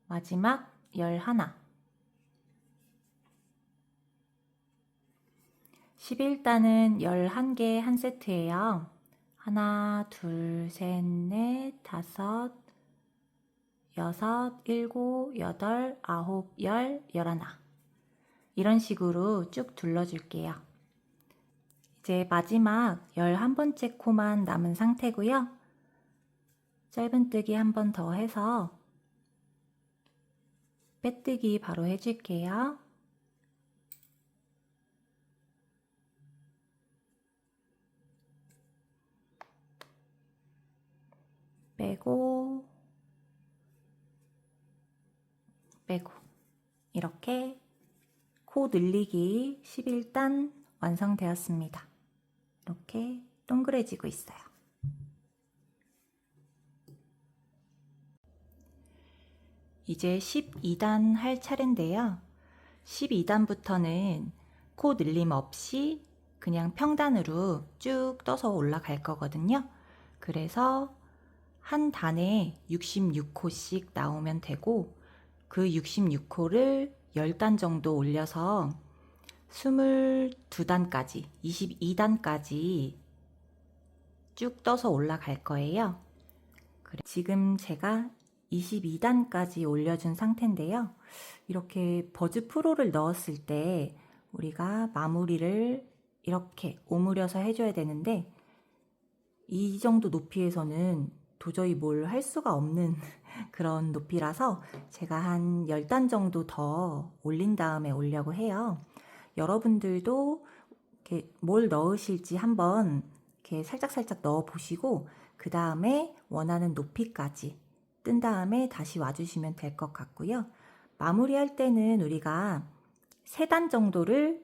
마지막 11. 11단은 11개 한 세트예요. 하나, 둘, 셋, 넷, 다섯, 여섯, 일곱, 여덟, 아홉, 열, 11. 이런 식으로 쭉 둘러줄게요. 이제 마지막 11번째 코만 남은 상태고요. 짧은뜨기 한 번 더 해서 빼뜨기 바로 해줄게요. 빼고 빼고 이렇게 코 늘리기 11단 완성되었습니다. 이렇게 동그래지고 있어요. 이제 12단 할 차례인데요. 12단부터는 코 늘림 없이 그냥 평단으로 쭉 떠서 올라갈 거거든요. 그래서 한 단에 66코씩 나오면 되고 그 66코를 10단 정도 올려서 22단까지, 22단까지 쭉 떠서 올라갈 거예요. 지금 제가 22단까지 올려준 상태인데요. 이렇게 버즈 프로를 넣었을 때 우리가 마무리를 이렇게 오므려서 해줘야 되는데 이 정도 높이에서는 도저히 뭘 할 수가 없는 그런 높이라서 제가 한 10단 정도 더 올린 다음에 오려고 해요. 여러분들도 이렇게 뭘 넣으실지 한번 이렇게 살짝살짝 넣어 보시고 그 다음에 원하는 높이까지 뜬 다음에 다시 와주시면 될 것 같고요. 마무리할 때는 우리가 3단 정도를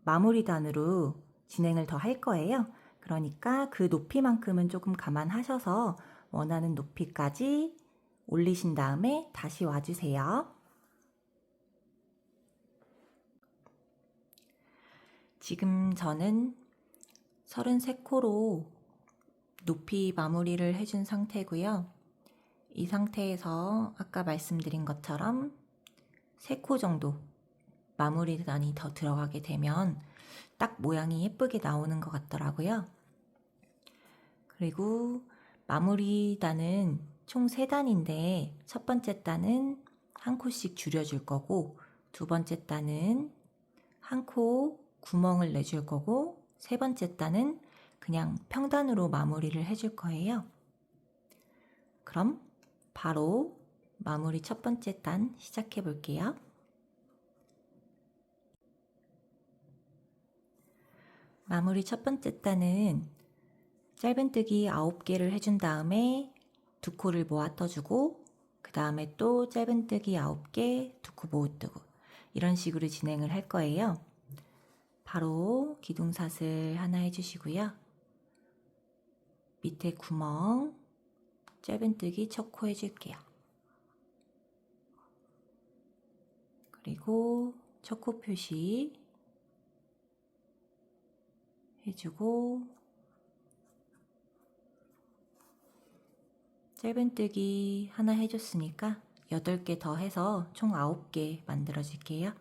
마무리 단으로 진행을 더 할 거예요. 그러니까 그 높이만큼은 조금 감안하셔서 원하는 높이까지 올리신 다음에 다시 와주세요. 지금 저는 33코로 높이 마무리를 해준 상태고요. 이 상태에서 아까 말씀드린 것처럼 3코 정도 마무리 단이 더 들어가게 되면 딱 모양이 예쁘게 나오는 것 같더라고요. 그리고 마무리 단은 총 3단인데 첫 번째 단은 한 코씩 줄여줄 거고 두 번째 단은 한 코 구멍을 내줄 거고 세 번째 단은 그냥 평단으로 마무리를 해줄 거예요. 그럼 바로 마무리 첫 번째 단 시작해 볼게요. 마무리 첫 번째 단은 짧은뜨기 9개를 해준 다음에 두 코를 모아 떠주고 그 다음에 또 짧은뜨기 9개, 두 코 모아 뜨고 이런 식으로 진행을 할 거예요. 바로 기둥사슬 하나 해주시고요. 밑에 구멍 짧은뜨기 첫 코 해줄게요. 그리고 첫 코 표시 해주고 짧은뜨기 하나 해줬으니까 8개 더 해서 총 9개 만들어 줄게요.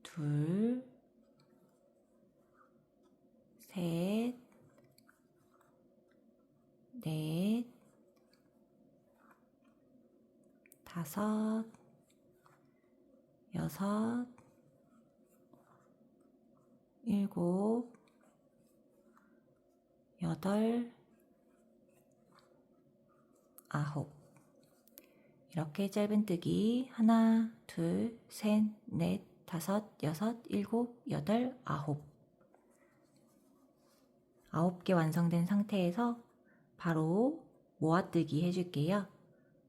둘, 셋, 넷, 다섯, 여섯, 일곱, 여덟, 아홉. 이렇게 짧은뜨기 하나, 둘, 셋, 넷, 다섯, 여섯, 일곱, 여덟, 아홉. 9개 완성된 상태에서 바로 모아뜨기 해줄게요.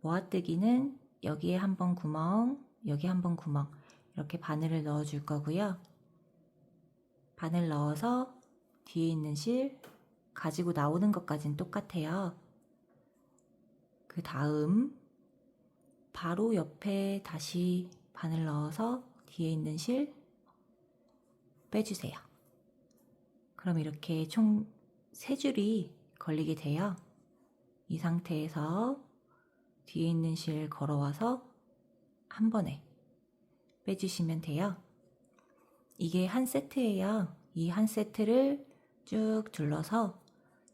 모아뜨기는 여기에 한 번 구멍, 여기 한 번 구멍 이렇게 바늘을 넣어 줄 거고요. 바늘 넣어서 뒤에 있는 실 가지고 나오는 것까지는 똑같아요. 그 다음 바로 옆에 다시 바늘 넣어서 뒤에 있는 실 빼주세요. 그럼 이렇게 총 3줄이 걸리게 돼요. 이 상태에서 뒤에 있는 실 걸어와서 한 번에 빼주시면 돼요. 이게 한 세트예요. 이 한 세트를 쭉 둘러서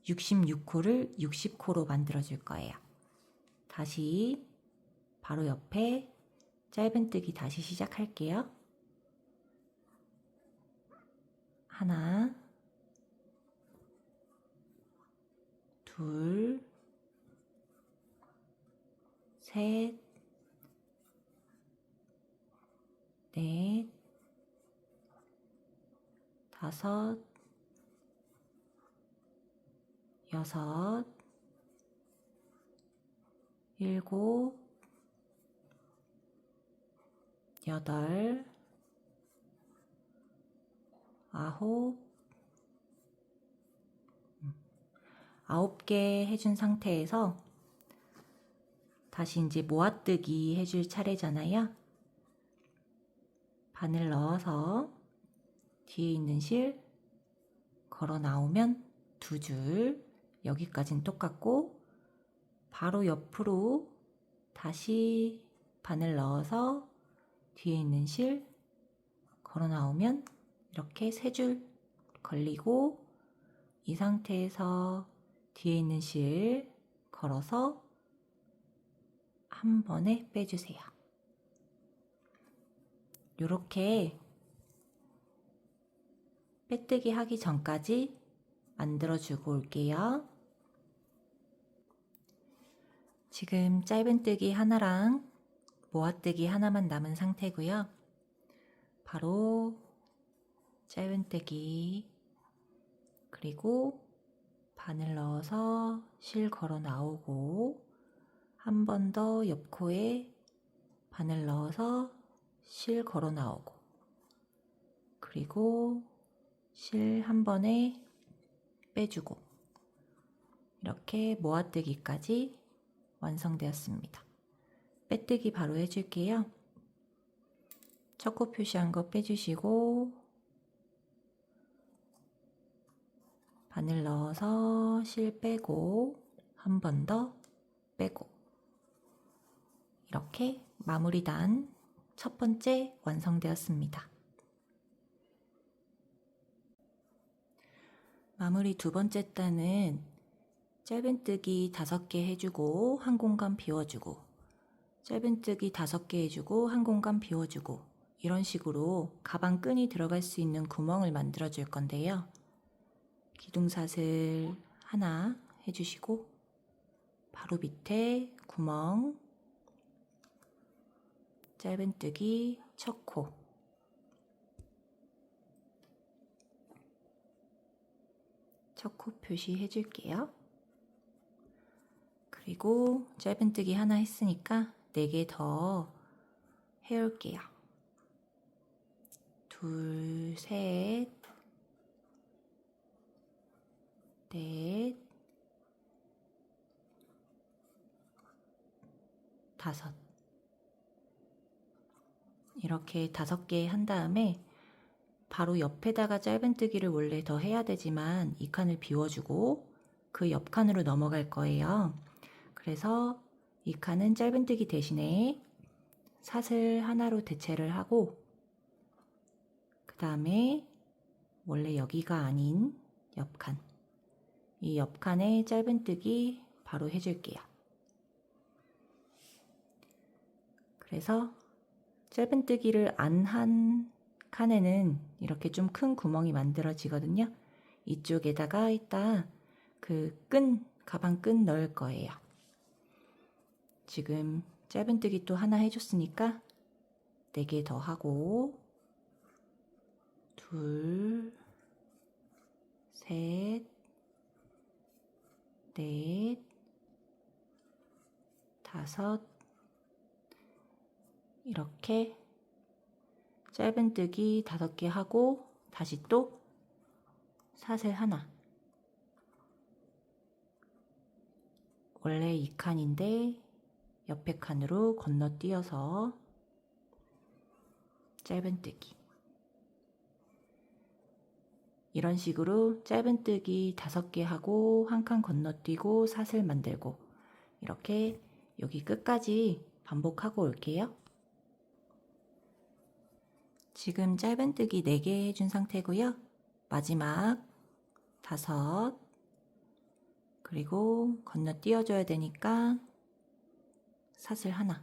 66코를 60코로 만들어 줄 거예요. 다시 바로 옆에 짧은뜨기 다시 시작할게요. 하나, 둘, 셋, 넷, 다섯, 여섯, 일곱, 여덟, 아홉, 9개 해준 상태에서 다시 이제 모아뜨기 해줄 차례잖아요. 바늘 넣어서 뒤에 있는 실 걸어 나오면 2줄, 여기까지는 똑같고 바로 옆으로 다시 바늘 넣어서 뒤에 있는 실 걸어 나오면 이렇게 3줄 걸리고 이 상태에서 뒤에 있는 실 걸어서 한 번에 빼주세요. 이렇게 빼뜨기 하기 전까지 만들어주고 올게요. 지금 짧은뜨기 하나랑 모아뜨기 하나만 남은 상태고요. 바로 짧은뜨기 그리고 바늘 넣어서 실 걸어 나오고 한 번 더 옆코에 바늘 넣어서 실 걸어 나오고 그리고 실 한 번에 빼주고 이렇게 모아뜨기까지 완성되었습니다. 빼뜨기 바로 해줄게요. 첫 코 표시한 거 빼주시고 바늘 넣어서 실 빼고 한 번 더 빼고 이렇게 마무리 단 첫 번째 완성되었습니다. 마무리 두 번째 단은 짧은뜨기 5개 해주고 한 공간 비워주고 짧은뜨기 5개 해주고 한 공간 비워주고 이런 식으로 가방 끈이 들어갈 수 있는 구멍을 만들어 줄 건데요. 기둥사슬 하나 해주시고 바로 밑에 구멍 짧은뜨기 첫 코 표시해 줄게요. 그리고 짧은뜨기 하나 했으니까 4개 더 해올게요. 둘, 셋, 넷, 5 이렇게 5개 한 다음에 바로 옆에다가 짧은뜨기를 원래 더 해야 되지만 이 칸을 비워주고 그 옆 칸으로 넘어갈 거예요. 그래서 이 칸은 짧은뜨기 대신에 사슬 하나로 대체를 하고 그 다음에 원래 여기가 아닌 옆칸 이 옆칸에 짧은뜨기 바로 해줄게요. 그래서 짧은뜨기를 안 한 칸에는 이렇게 좀 큰 구멍이 만들어지거든요. 이쪽에다가 이따 그 가방 끈 넣을 거예요. 지금 짧은뜨기 또 하나 해줬으니까 4개 더 하고 둘, 셋, 넷, 5 이렇게 짧은뜨기 5개 하고 다시 또 사슬 하나 원래 이 칸인데 옆에 칸으로 건너뛰어서 짧은뜨기 이런 식으로 짧은뜨기 5개 하고 한 칸 건너뛰고 사슬 만들고 이렇게 여기 끝까지 반복하고 올게요. 지금 짧은뜨기 4개 해준 상태고요. 마지막 5 그리고 건너뛰어줘야 되니까 사슬 하나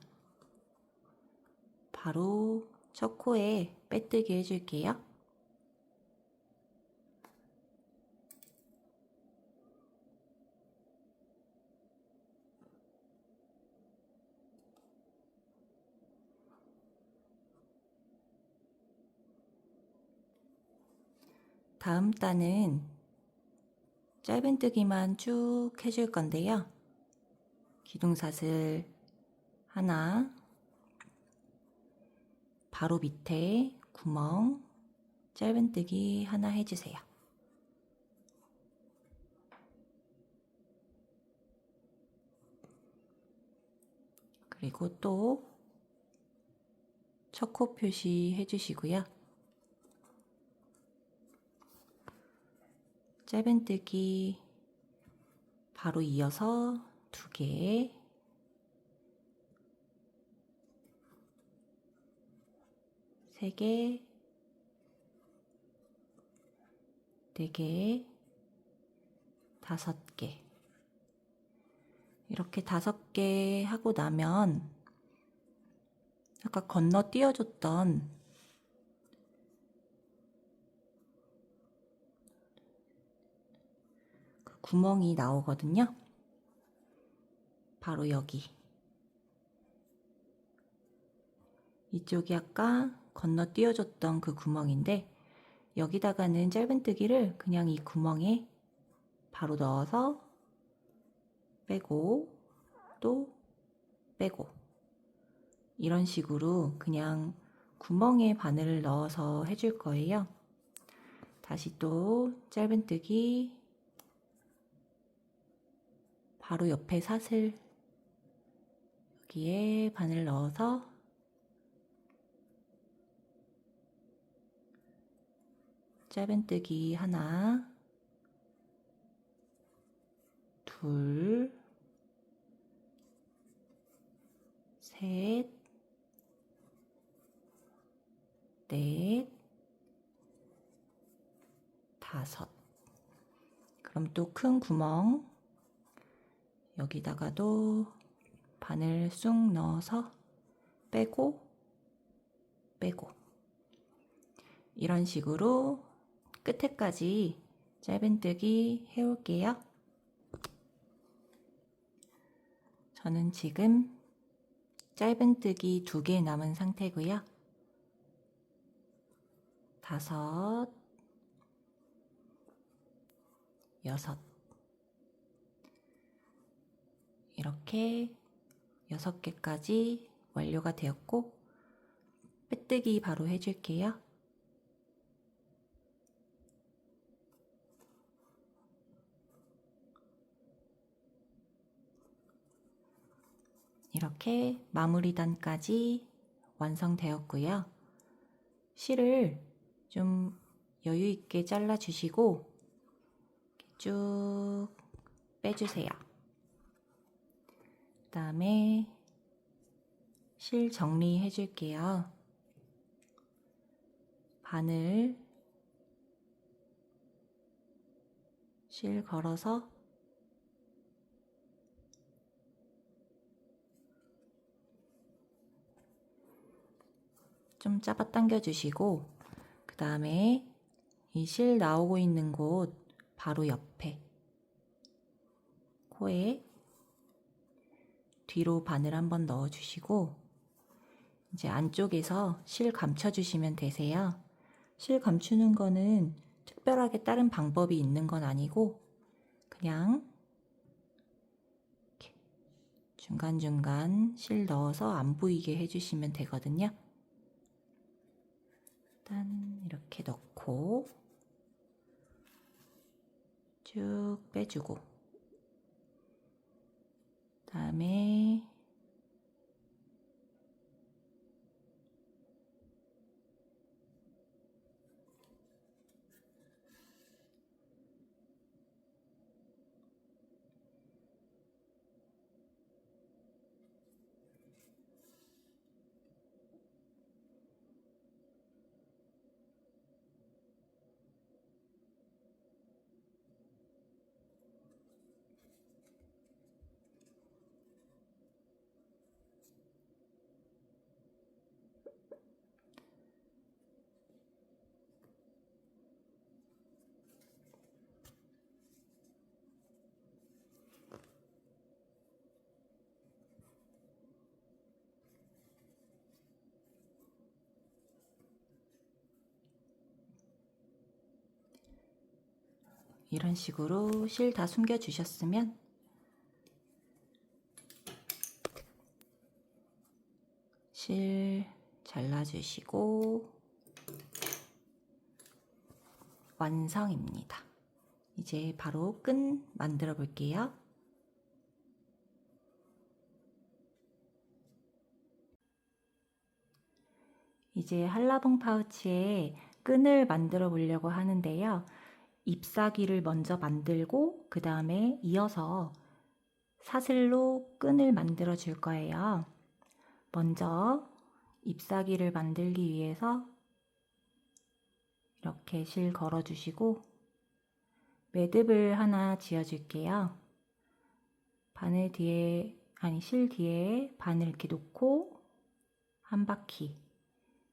바로 첫 코에 빼뜨기 해줄게요. 다음 단은 짧은뜨기만 쭉 해줄 건데요. 기둥사슬 하나 바로 밑에 구멍 짧은뜨기 하나 해주세요. 그리고 또 첫 코 표시 해주시고요. 짧은뜨기 바로 이어서 2개 3개 4개 5개 이렇게 5개 하고 나면 아까 건너뛰어줬던 구멍이 나오거든요. 바로 여기. 이쪽이 아까 건너뛰어줬던 그 구멍인데 여기다가는 짧은뜨기를 그냥 이 구멍에 바로 넣어서 빼고 또 빼고 이런 식으로 그냥 구멍에 바늘을 넣어서 해줄 거예요. 다시 또 짧은뜨기 바로 옆에 사슬 여기에 바늘 넣어서 짧은뜨기 하나, 둘, 셋, 넷, 다섯. 그럼 또 큰 구멍 여기다가도 바늘 쑥 넣어서 빼고 빼고 이런 식으로 끝에까지 짧은뜨기 해올게요. 저는 지금 짧은뜨기 2개 남은 상태고요. 5, 6 이렇게 6개까지 완료가 되었고 빼뜨기 바로 해줄게요. 이렇게 마무리단까지 완성되었고요. 실을 좀 여유있게 잘라주시고 쭉 빼주세요. 그 다음에 실 정리해 줄게요. 바늘 실 걸어서 좀 잡아당겨 주시고 그 다음에 이 실 나오고 있는 곳 바로 옆에 코에 뒤로 바늘 한번 넣어 주시고 이제 안쪽에서 실 감춰 주시면 되세요. 실 감추는 거는 특별하게 다른 방법이 있는 건 아니고 그냥 이렇게 중간중간 실 넣어서 안 보이게 해주시면 되거든요. 일단 이렇게 넣고 쭉 빼주고 그다음에 이런 식으로 실 다 숨겨 주셨으면 실 잘라주시고 완성입니다. 이제 바로 끈 만들어 볼게요. 이제 한라봉 파우치에 끈을 만들어 보려고 하는데요. 잎사귀를 먼저 만들고 그 다음에 이어서 사슬로 끈을 만들어 줄 거예요. 먼저 잎사귀를 만들기 위해서 이렇게 실 걸어 주시고 매듭을 하나 지어 줄게요. 바늘 뒤에 실 뒤에 바늘 이렇게 놓고 한 바퀴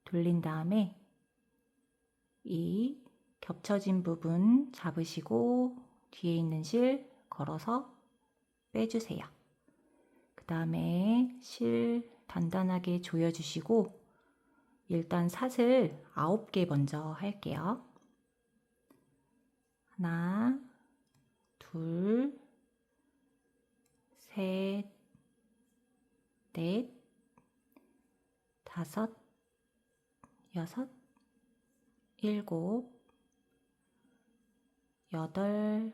돌린 다음에 이 겹쳐진 부분 잡으시고 뒤에 있는 실 걸어서 빼주세요. 그 다음에 실 단단하게 조여주시고 일단 삿을 9개 먼저 할게요. 하나, 둘, 셋, 넷, 다섯, 여섯, 일곱, 여덟,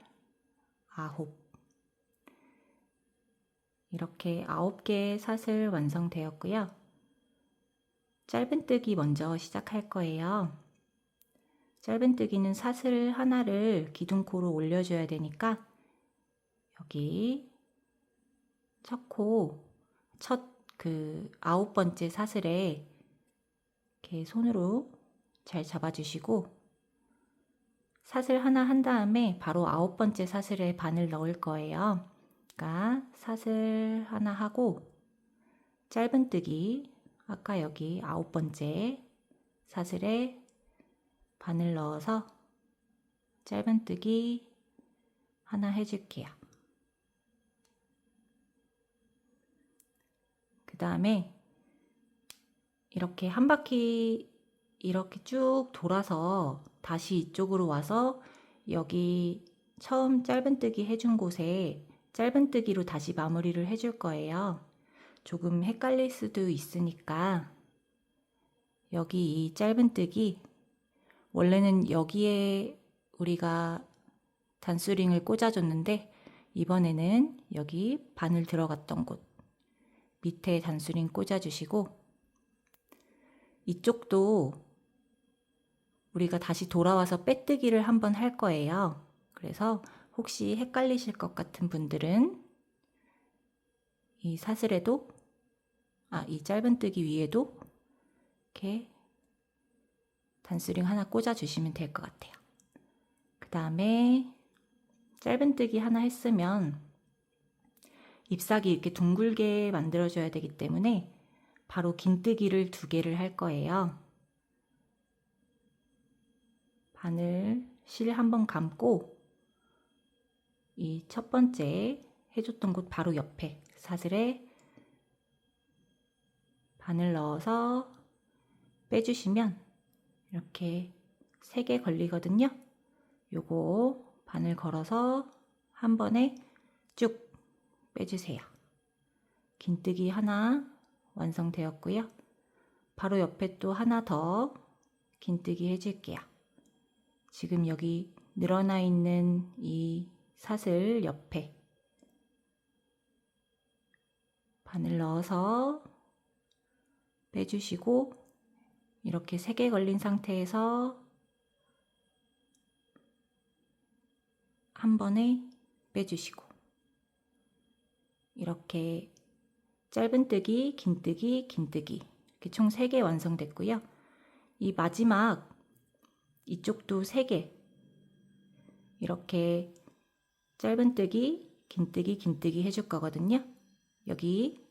아홉. 이렇게 9개의 삿을 완성되었고요. 짧은뜨기 먼저 시작할 거예요. 짧은뜨기는 삿을 하나를 기둥코로 올려줘야 되니까 여기 첫 코, 그 9번째 사슬에 이렇게 손으로 잘 잡아주시고 삿을 하나 한 다음에 바로 9번째 사슬에 바늘 넣을 거예요. 그러니까 삿을 하나 하고 짧은뜨기 아까 여기 9번째 사슬에 바늘 넣어서 짧은뜨기 하나 해줄게요. 그 다음에 이렇게 한 바퀴 이렇게 쭉 돌아서 다시 이쪽으로 와서 여기 처음 짧은뜨기 해준 곳에 짧은뜨기로 다시 마무리를 해줄 거예요. 조금 헷갈릴 수도 있으니까 여기 이 짧은뜨기 원래는 여기에 우리가 단수링을 꽂아줬는데 이번에는 여기 바늘 들어갔던 곳 밑에 단수링 꽂아주시고 이쪽도 우리가 다시 돌아와서 빼뜨기를 한번 할 거예요. 그래서 혹시 헷갈리실 것 같은 분들은 이 사슬에도 이 짧은뜨기 위에도 이렇게 단수링 하나 꽂아주시면 될 것 같아요. 그 다음에 짧은뜨기 하나 했으면 잎사귀 이렇게 둥글게 만들어줘야 되기 때문에 바로 긴뜨기를 2개를 할 거예요. 바늘 실 한번 감고 이 첫 번째 해줬던 곳 바로 옆에 사슬에 바늘 넣어서 빼주시면 이렇게 3개 걸리거든요. 요거 바늘 걸어서 한 번에 쭉 빼주세요. 긴뜨기 하나 완성되었고요. 바로 옆에 또 하나 더 긴뜨기 해줄게요. 지금 여기 늘어나 있는 이 사슬 옆에 바늘 넣어서 빼주시고 이렇게 3개 걸린 상태에서 한 번에 빼주시고 이렇게 짧은뜨기, 긴뜨기, 긴뜨기 이렇게 총 3개 완성됐고요. 이 마지막 이쪽도 3개 이렇게 짧은뜨기, 긴뜨기, 긴뜨기 해줄 거거든요. 여기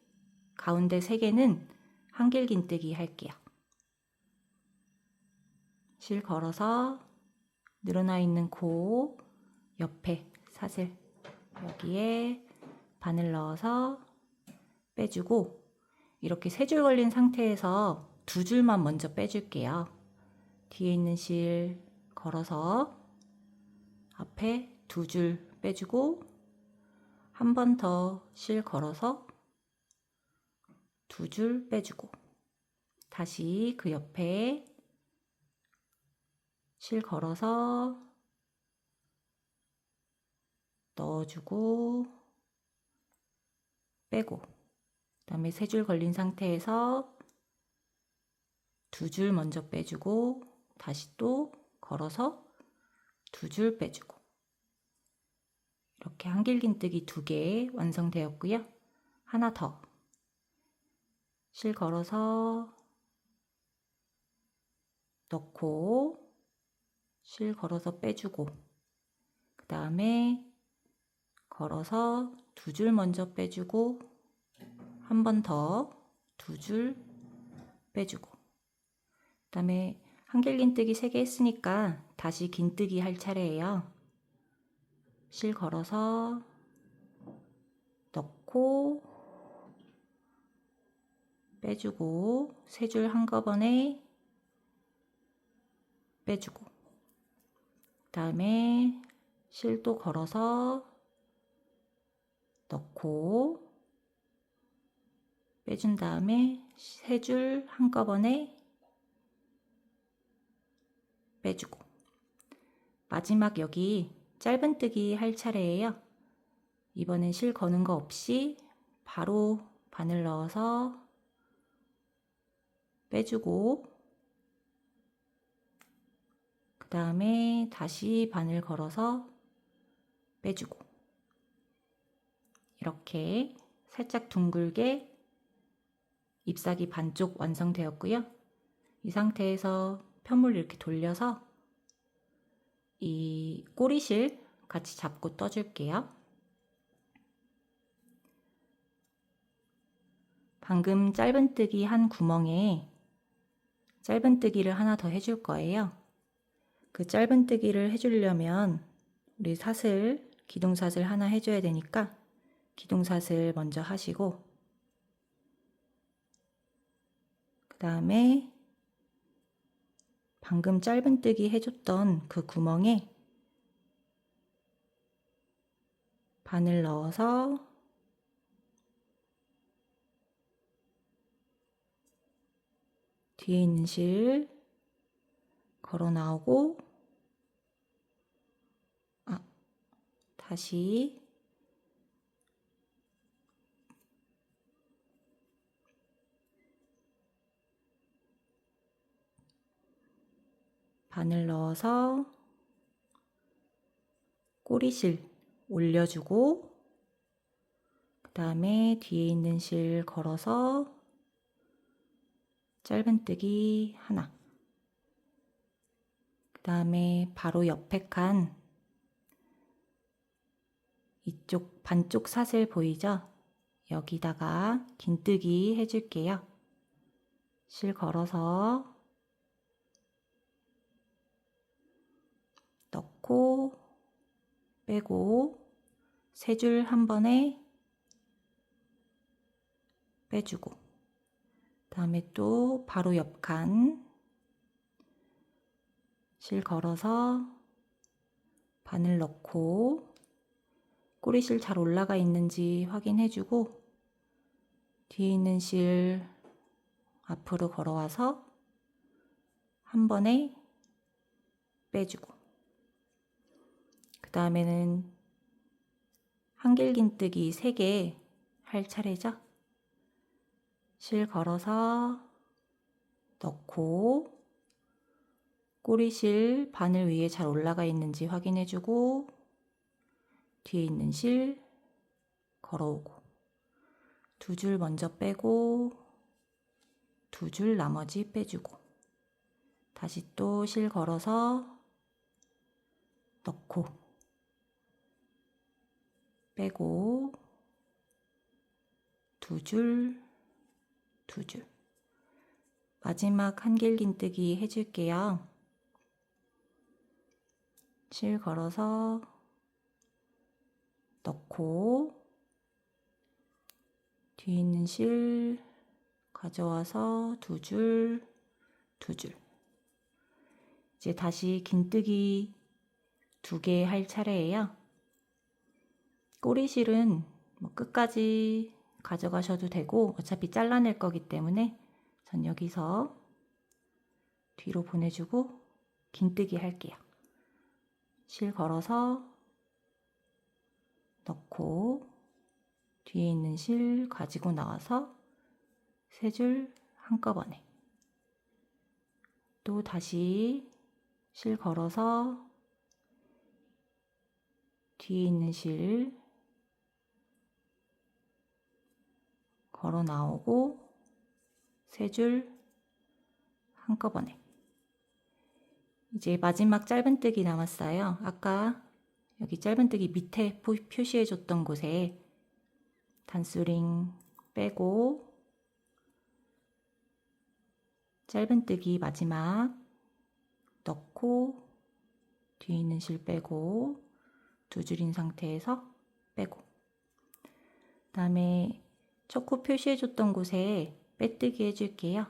가운데 3개는 한길 긴뜨기 할게요. 실 걸어서 늘어나 있는 코 옆에 사슬 여기에 바늘 넣어서 빼주고 이렇게 3줄 걸린 상태에서 2줄만 먼저 빼줄게요. 뒤에 있는 실 걸어서 앞에 2줄 빼주고 한 번 더 실 걸어서 2줄 빼주고 다시 그 옆에 실 걸어서 넣어주고 빼고 그 다음에 3줄 걸린 상태에서 2줄 먼저 빼주고 다시 또 걸어서 2줄 빼주고 이렇게 한길긴뜨기 2개 완성되었고요. 하나 더 실 걸어서 넣고 실 걸어서 빼주고 그 다음에 걸어서 2줄 먼저 빼주고 한 번 더 2줄 빼주고 그 다음에 한길긴뜨기 3개 했으니까 다시 긴뜨기 할 차례예요. 실 걸어서 넣고 빼주고 세 줄 한꺼번에 빼주고 그다음에 실도 걸어서 넣고 빼준 다음에 세 줄 한꺼번에 빼주고 마지막 여기 짧은뜨기 할 차례예요. 이번엔 실 거는 거 없이 바로 바늘 넣어서 빼주고 그 다음에 다시 바늘 걸어서 빼주고 이렇게 살짝 둥글게 잎사귀 반쪽 완성되었고요. 이 상태에서 편물 이렇게 돌려서 이 꼬리실 같이 잡고 떠줄게요. 방금 짧은뜨기 한 구멍에 짧은뜨기를 하나 더 해줄 거예요. 그 짧은뜨기를 해주려면 우리 사슬, 기둥사슬 하나 해줘야 되니까 기둥사슬 먼저 하시고 그 다음에 방금 짧은뜨기 해줬던 그 구멍에 바늘 넣어서 뒤에 있는 실 걸어 나오고 다시 바늘 넣어서 꼬리실 올려주고 그 다음에 뒤에 있는 실 걸어서 짧은뜨기 하나 그 다음에 바로 옆에 칸 이쪽 반쪽 사슬 보이죠? 여기다가 긴뜨기 해줄게요. 실 걸어서 넣고 빼고 세 줄 한 번에 빼주고 다음에 또 바로 옆 칸 실 걸어서 바늘 넣고 꼬리실 잘 올라가 있는지 확인해주고 뒤에 있는 실 앞으로 걸어와서 한 번에 빼주고 그 다음에는 한길긴뜨기 3개 할 차례죠. 실 걸어서 넣고 꼬리실 바늘 위에 잘 올라가 있는지 확인해주고 뒤에 있는 실 걸어오고 2줄 먼저 빼고 2줄 나머지 빼주고 다시 또 실 걸어서 넣고 빼고 2줄 2줄 마지막 한길긴뜨기 해줄게요. 실 걸어서 넣고 뒤에 있는 실 가져와서 2줄 2줄 이제 다시 긴뜨기 2개 할 차례예요. 꼬리실은 뭐 끝까지 가져가셔도 되고 어차피 잘라낼 거기 때문에 전 여기서 뒤로 보내주고 긴뜨기 할게요. 실 걸어서 넣고 뒤에 있는 실 가지고 나와서 3줄 한꺼번에 또 다시 실 걸어서 뒤에 있는 실 걸어 나오고 3줄 한꺼번에 이제 마지막 짧은뜨기 남았어요. 아까 여기 짧은뜨기 밑에 표시해 줬던 곳에 단수링 빼고 짧은뜨기 마지막 넣고 뒤에 있는 실 빼고 두 줄인 상태에서 빼고, 그 다음에 첫 코 표시해줬던 곳에 빼뜨기 해줄게요.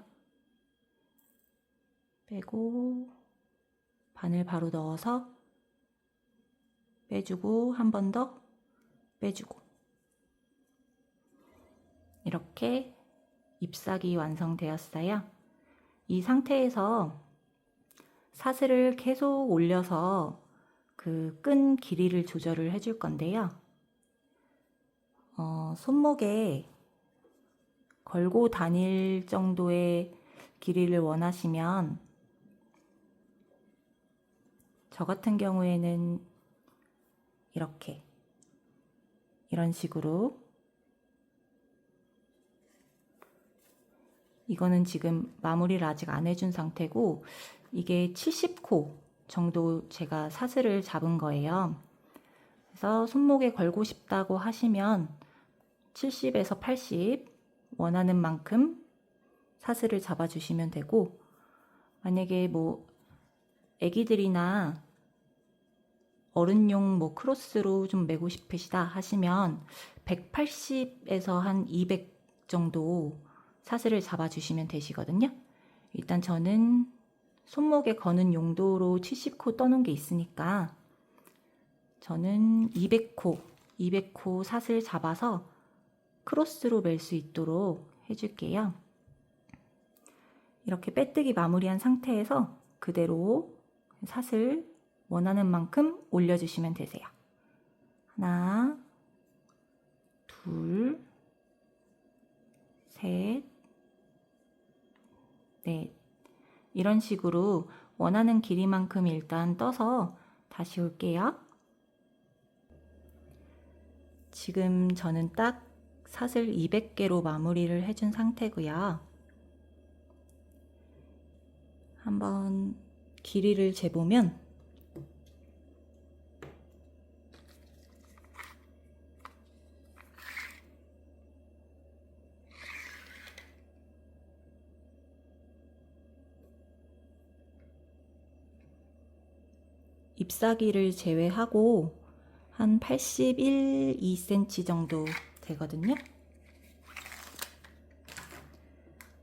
빼고 바늘 바로 넣어서 빼주고 한 번 더 빼주고, 이렇게 잎사귀 완성되었어요. 이 상태에서 사슬을 계속 올려서 그 끈 길이를 조절을 해줄 건데요. 손목에 걸고 다닐 정도의 길이를 원하시면, 저 같은 경우에는 이런 식으로, 이거는 지금 마무리를 아직 안 해준 상태고, 이게 70코 정도 제가 사슬을 잡은 거예요. 그래서 손목에 걸고 싶다고 하시면 70에서 80 원하는 만큼 사슬을 잡아주시면 되고, 만약에 뭐 애기들이나 어른용 뭐 크로스로 좀 매고 싶으시다 하시면 180에서 한 200 정도 사슬을 잡아주시면 되시거든요. 일단 저는 손목에 거는 용도로 70코 떠놓은 게 있으니까 저는 200코 사슬 잡아서 크로스로 멜 수 있도록 해줄게요. 이렇게 빼뜨기 마무리한 상태에서 그대로 사슬 원하는 만큼 올려주시면 되세요. 하나, 둘, 셋, 넷. 이런 식으로 원하는 길이만큼 일단 떠서 다시 올게요. 지금 저는 딱 사슬 200개로 마무리를 해준 상태고요. 한번 길이를 재보면 잎사귀를 제외하고 한 81, 2cm 정도 되거든요.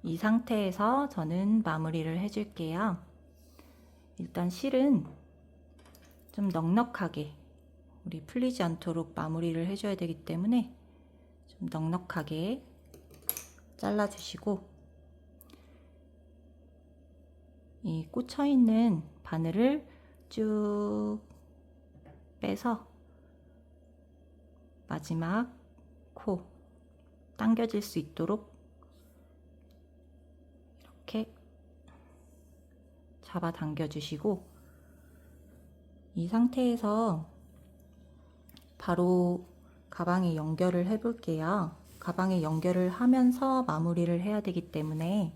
이 상태에서 저는 마무리를 해줄게요. 일단 실은 좀 넉넉하게, 우리 풀리지 않도록 마무리를 해줘야 되기 때문에 좀 넉넉하게 잘라주시고, 이 꽂혀있는 바늘을 쭉 빼서 마지막 코 당겨질 수 있도록 이렇게 잡아 당겨 주시고, 이 상태에서 바로 가방에 연결을 해 볼게요. 가방에 연결을 하면서 마무리를 해야 되기 때문에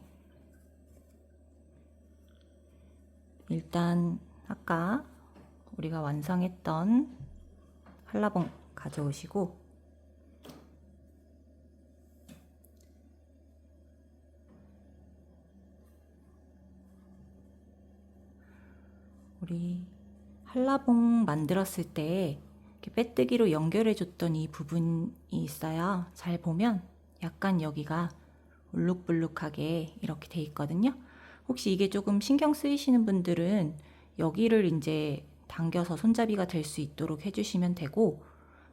일단 아까 우리가 완성했던 한라봉 가져오시고, 우리 한라봉 만들었을 때 이렇게 빼뜨기로 연결해 줬던 이 부분이 있어요. 잘 보면 약간 여기가 울룩불룩하게 이렇게 돼 있거든요. 혹시 이게 조금 신경 쓰이시는 분들은 여기를 이제 당겨서 손잡이가 될 수 있도록 해주시면 되고,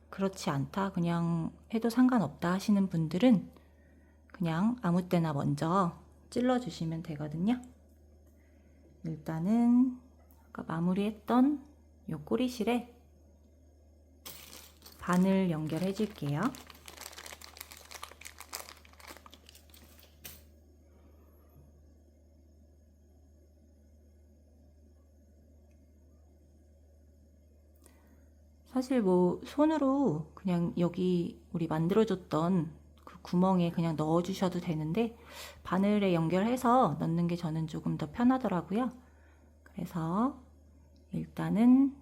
그렇지 않다, 그냥 해도 상관없다 하시는 분들은 그냥 아무 때나 먼저 찔러 주시면 되거든요. 일단은 아까 마무리했던 이 꼬리실에 바늘 연결해 줄게요. 사실 뭐 손으로 그냥 여기 우리 만들어줬던 그 구멍에 그냥 넣어 주셔도 되는데, 바늘에 연결해서 넣는 게 저는 조금 더 편하더라고요. 그래서 일단은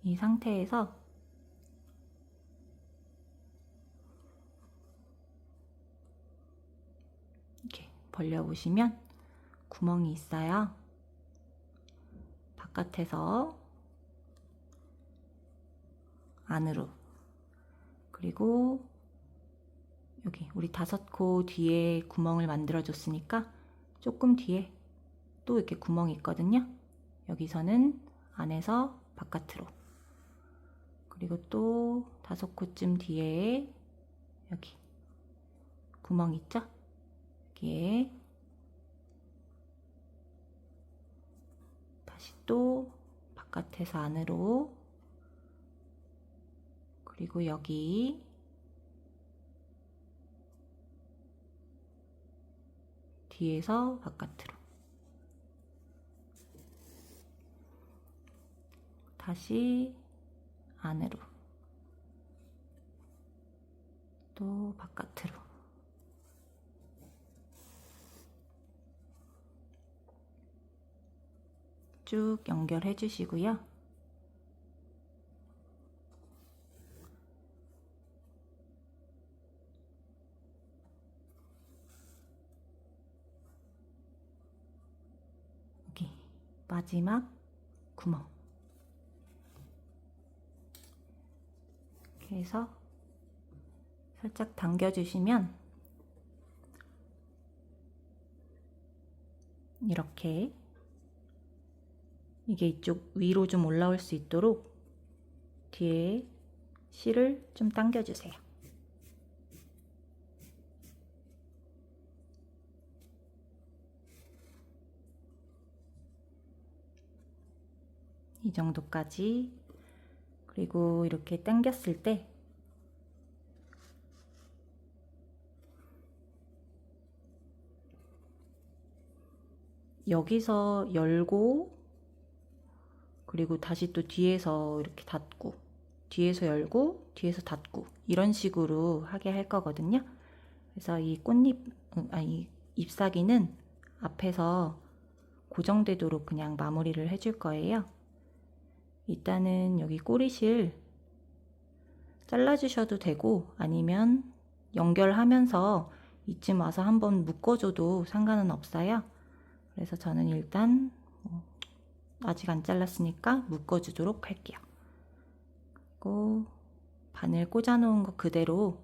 이 상태에서 이렇게 벌려보시면 구멍이 있어요. 바깥에서 안으로. 그리고 여기 우리 5코 뒤에 구멍을 만들어 줬으니까 조금 뒤에 또 이렇게 구멍이 있거든요. 여기서는 안에서 바깥으로. 그리고 또 5코쯤 뒤에 여기 구멍 있죠? 여기에 다시 또 바깥에서 안으로. 그리고 여기 뒤에서 바깥으로. 다시 안으로. 또 바깥으로. 쭉 연결해 주시고요. 여기 마지막 구멍. 이렇게 해서 살짝 당겨주시면 이렇게 이게 이쪽 위로 좀 올라올 수 있도록 뒤에 실을 좀 당겨주세요. 이 정도까지. 그리고 이렇게 당겼을 때 여기서 열고 그리고 다시 또 뒤에서 이렇게 닫고 뒤에서 열고 뒤에서 닫고 이런 식으로 하게 할 거거든요. 그래서 이 꽃잎 이 잎사귀는 앞에서 고정되도록 그냥 마무리를 해줄 거예요. 일단은 여기 꼬리실 잘라주셔도 되고 아니면 연결하면서 이쯤 와서 한번 묶어줘도 상관은 없어요. 그래서 저는 일단 아직 안 잘랐으니까 묶어주도록 할게요. 그리고 바늘 꽂아 놓은 거 그대로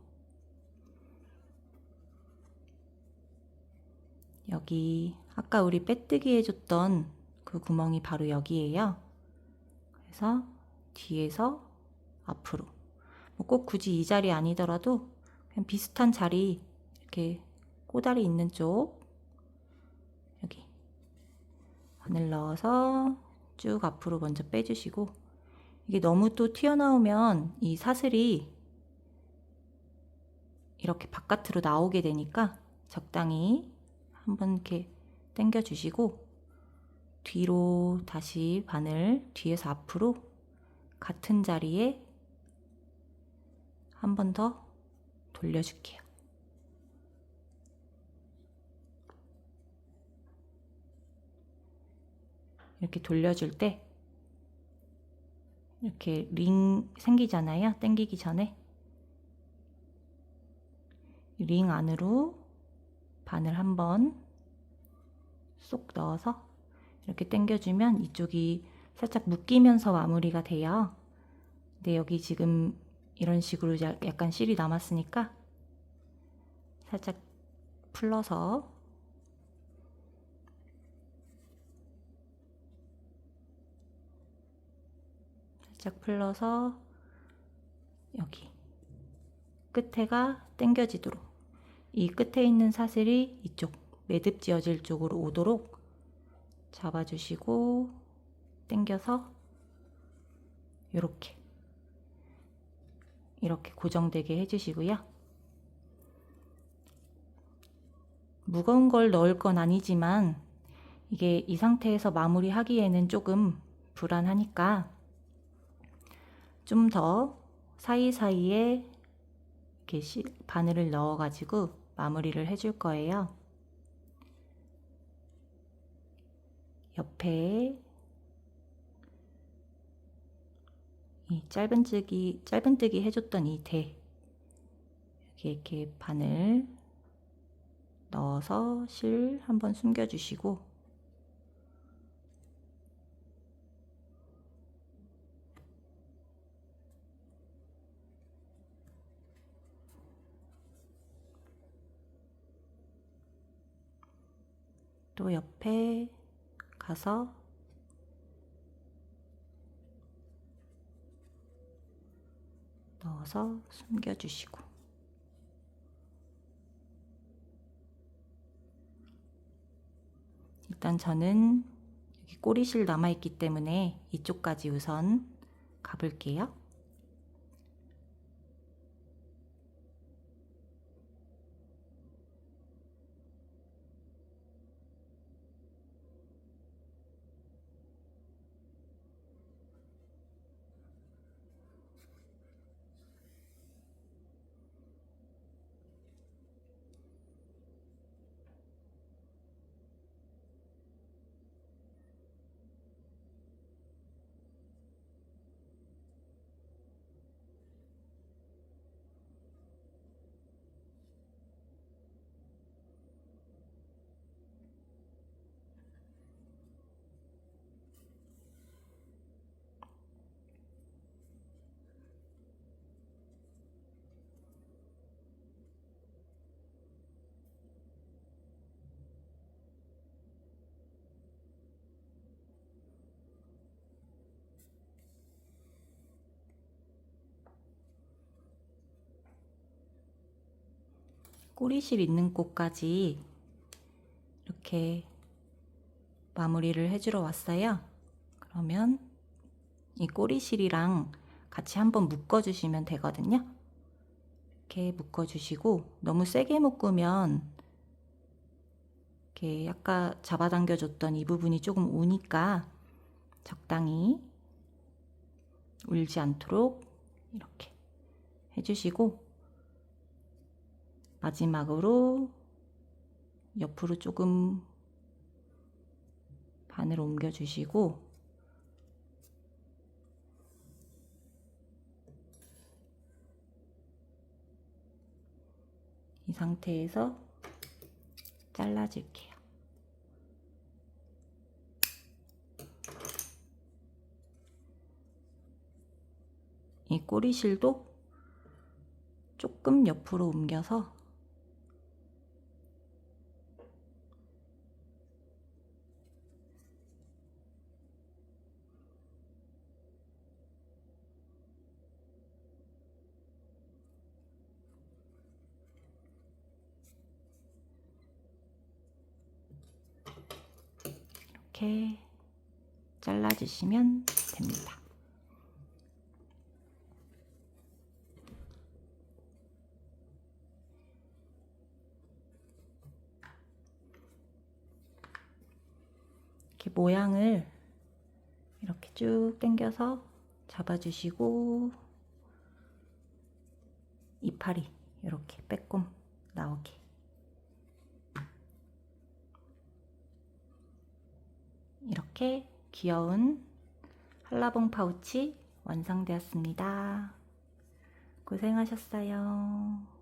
여기 아까 우리 빼뜨기 해줬던 그 구멍이 바로 여기에요. 그래서 뒤에서 앞으로 꼭 굳이 이 자리 아니더라도 그냥 비슷한 자리 이렇게 꼬다리 있는 쪽 여기 바늘 넣어서 쭉 앞으로 먼저 빼주시고 이게 너무 또 튀어나오면 이 사슬이 이렇게 바깥으로 나오게 되니까 적당히 한번 이렇게 당겨 주시고 뒤로 다시 바늘 뒤에서 앞으로 같은 자리에 한 번 더 돌려줄게요. 이렇게 돌려줄 때 이렇게 링 생기잖아요. 당기기 전에 링 안으로 바늘 한번 쏙 넣어서 이렇게 당겨주면 이쪽이 살짝 묶이면서 마무리가 돼요. 근데 여기 지금 이런 식으로 약간 실이 남았으니까 살짝 풀러서 여기 끝에가 당겨지도록 이 끝에 있는 사슬이 이쪽 매듭 지어질 쪽으로 오도록 잡아주시고 당겨서 이렇게 고정되게 해주시고요. 무거운 걸 넣을 건 아니지만 이게 이 상태에서 마무리하기에는 조금 불안하니까 좀 더 사이사이에 이렇게 바늘을 넣어가지고 마무리를 해줄 거예요. 옆에 이 짧은뜨기 해줬던 이 대 이렇게 바늘 넣어서 실 한번 숨겨주시고 또 옆에 가서 넣어서 숨겨주시고, 일단 저는 여기 꼬리실 남아있기 때문에 이쪽까지 우선 가볼게요. 꼬리실 있는 곳까지 이렇게 마무리를 해주러 왔어요. 그러면 이 꼬리실이랑 같이 한번 묶어주시면 되거든요. 이렇게 묶어주시고, 너무 세게 묶으면 이렇게 아까 잡아당겨줬던 이 부분이 조금 우니까 적당히 울지 않도록 이렇게 해주시고, 마지막으로 옆으로 조금 반을 옮겨주시고, 이 상태에서 잘라줄게요. 이 꼬리실도 조금 옆으로 옮겨서 이렇게 잘라주시면 됩니다. 이렇게 모양을 이렇게 쭉 당겨서 잡아주시고, 이파리 이렇게 빼꼼 나오게, 이렇게 귀여운 한라봉 파우치 완성되었습니다. 고생하셨어요.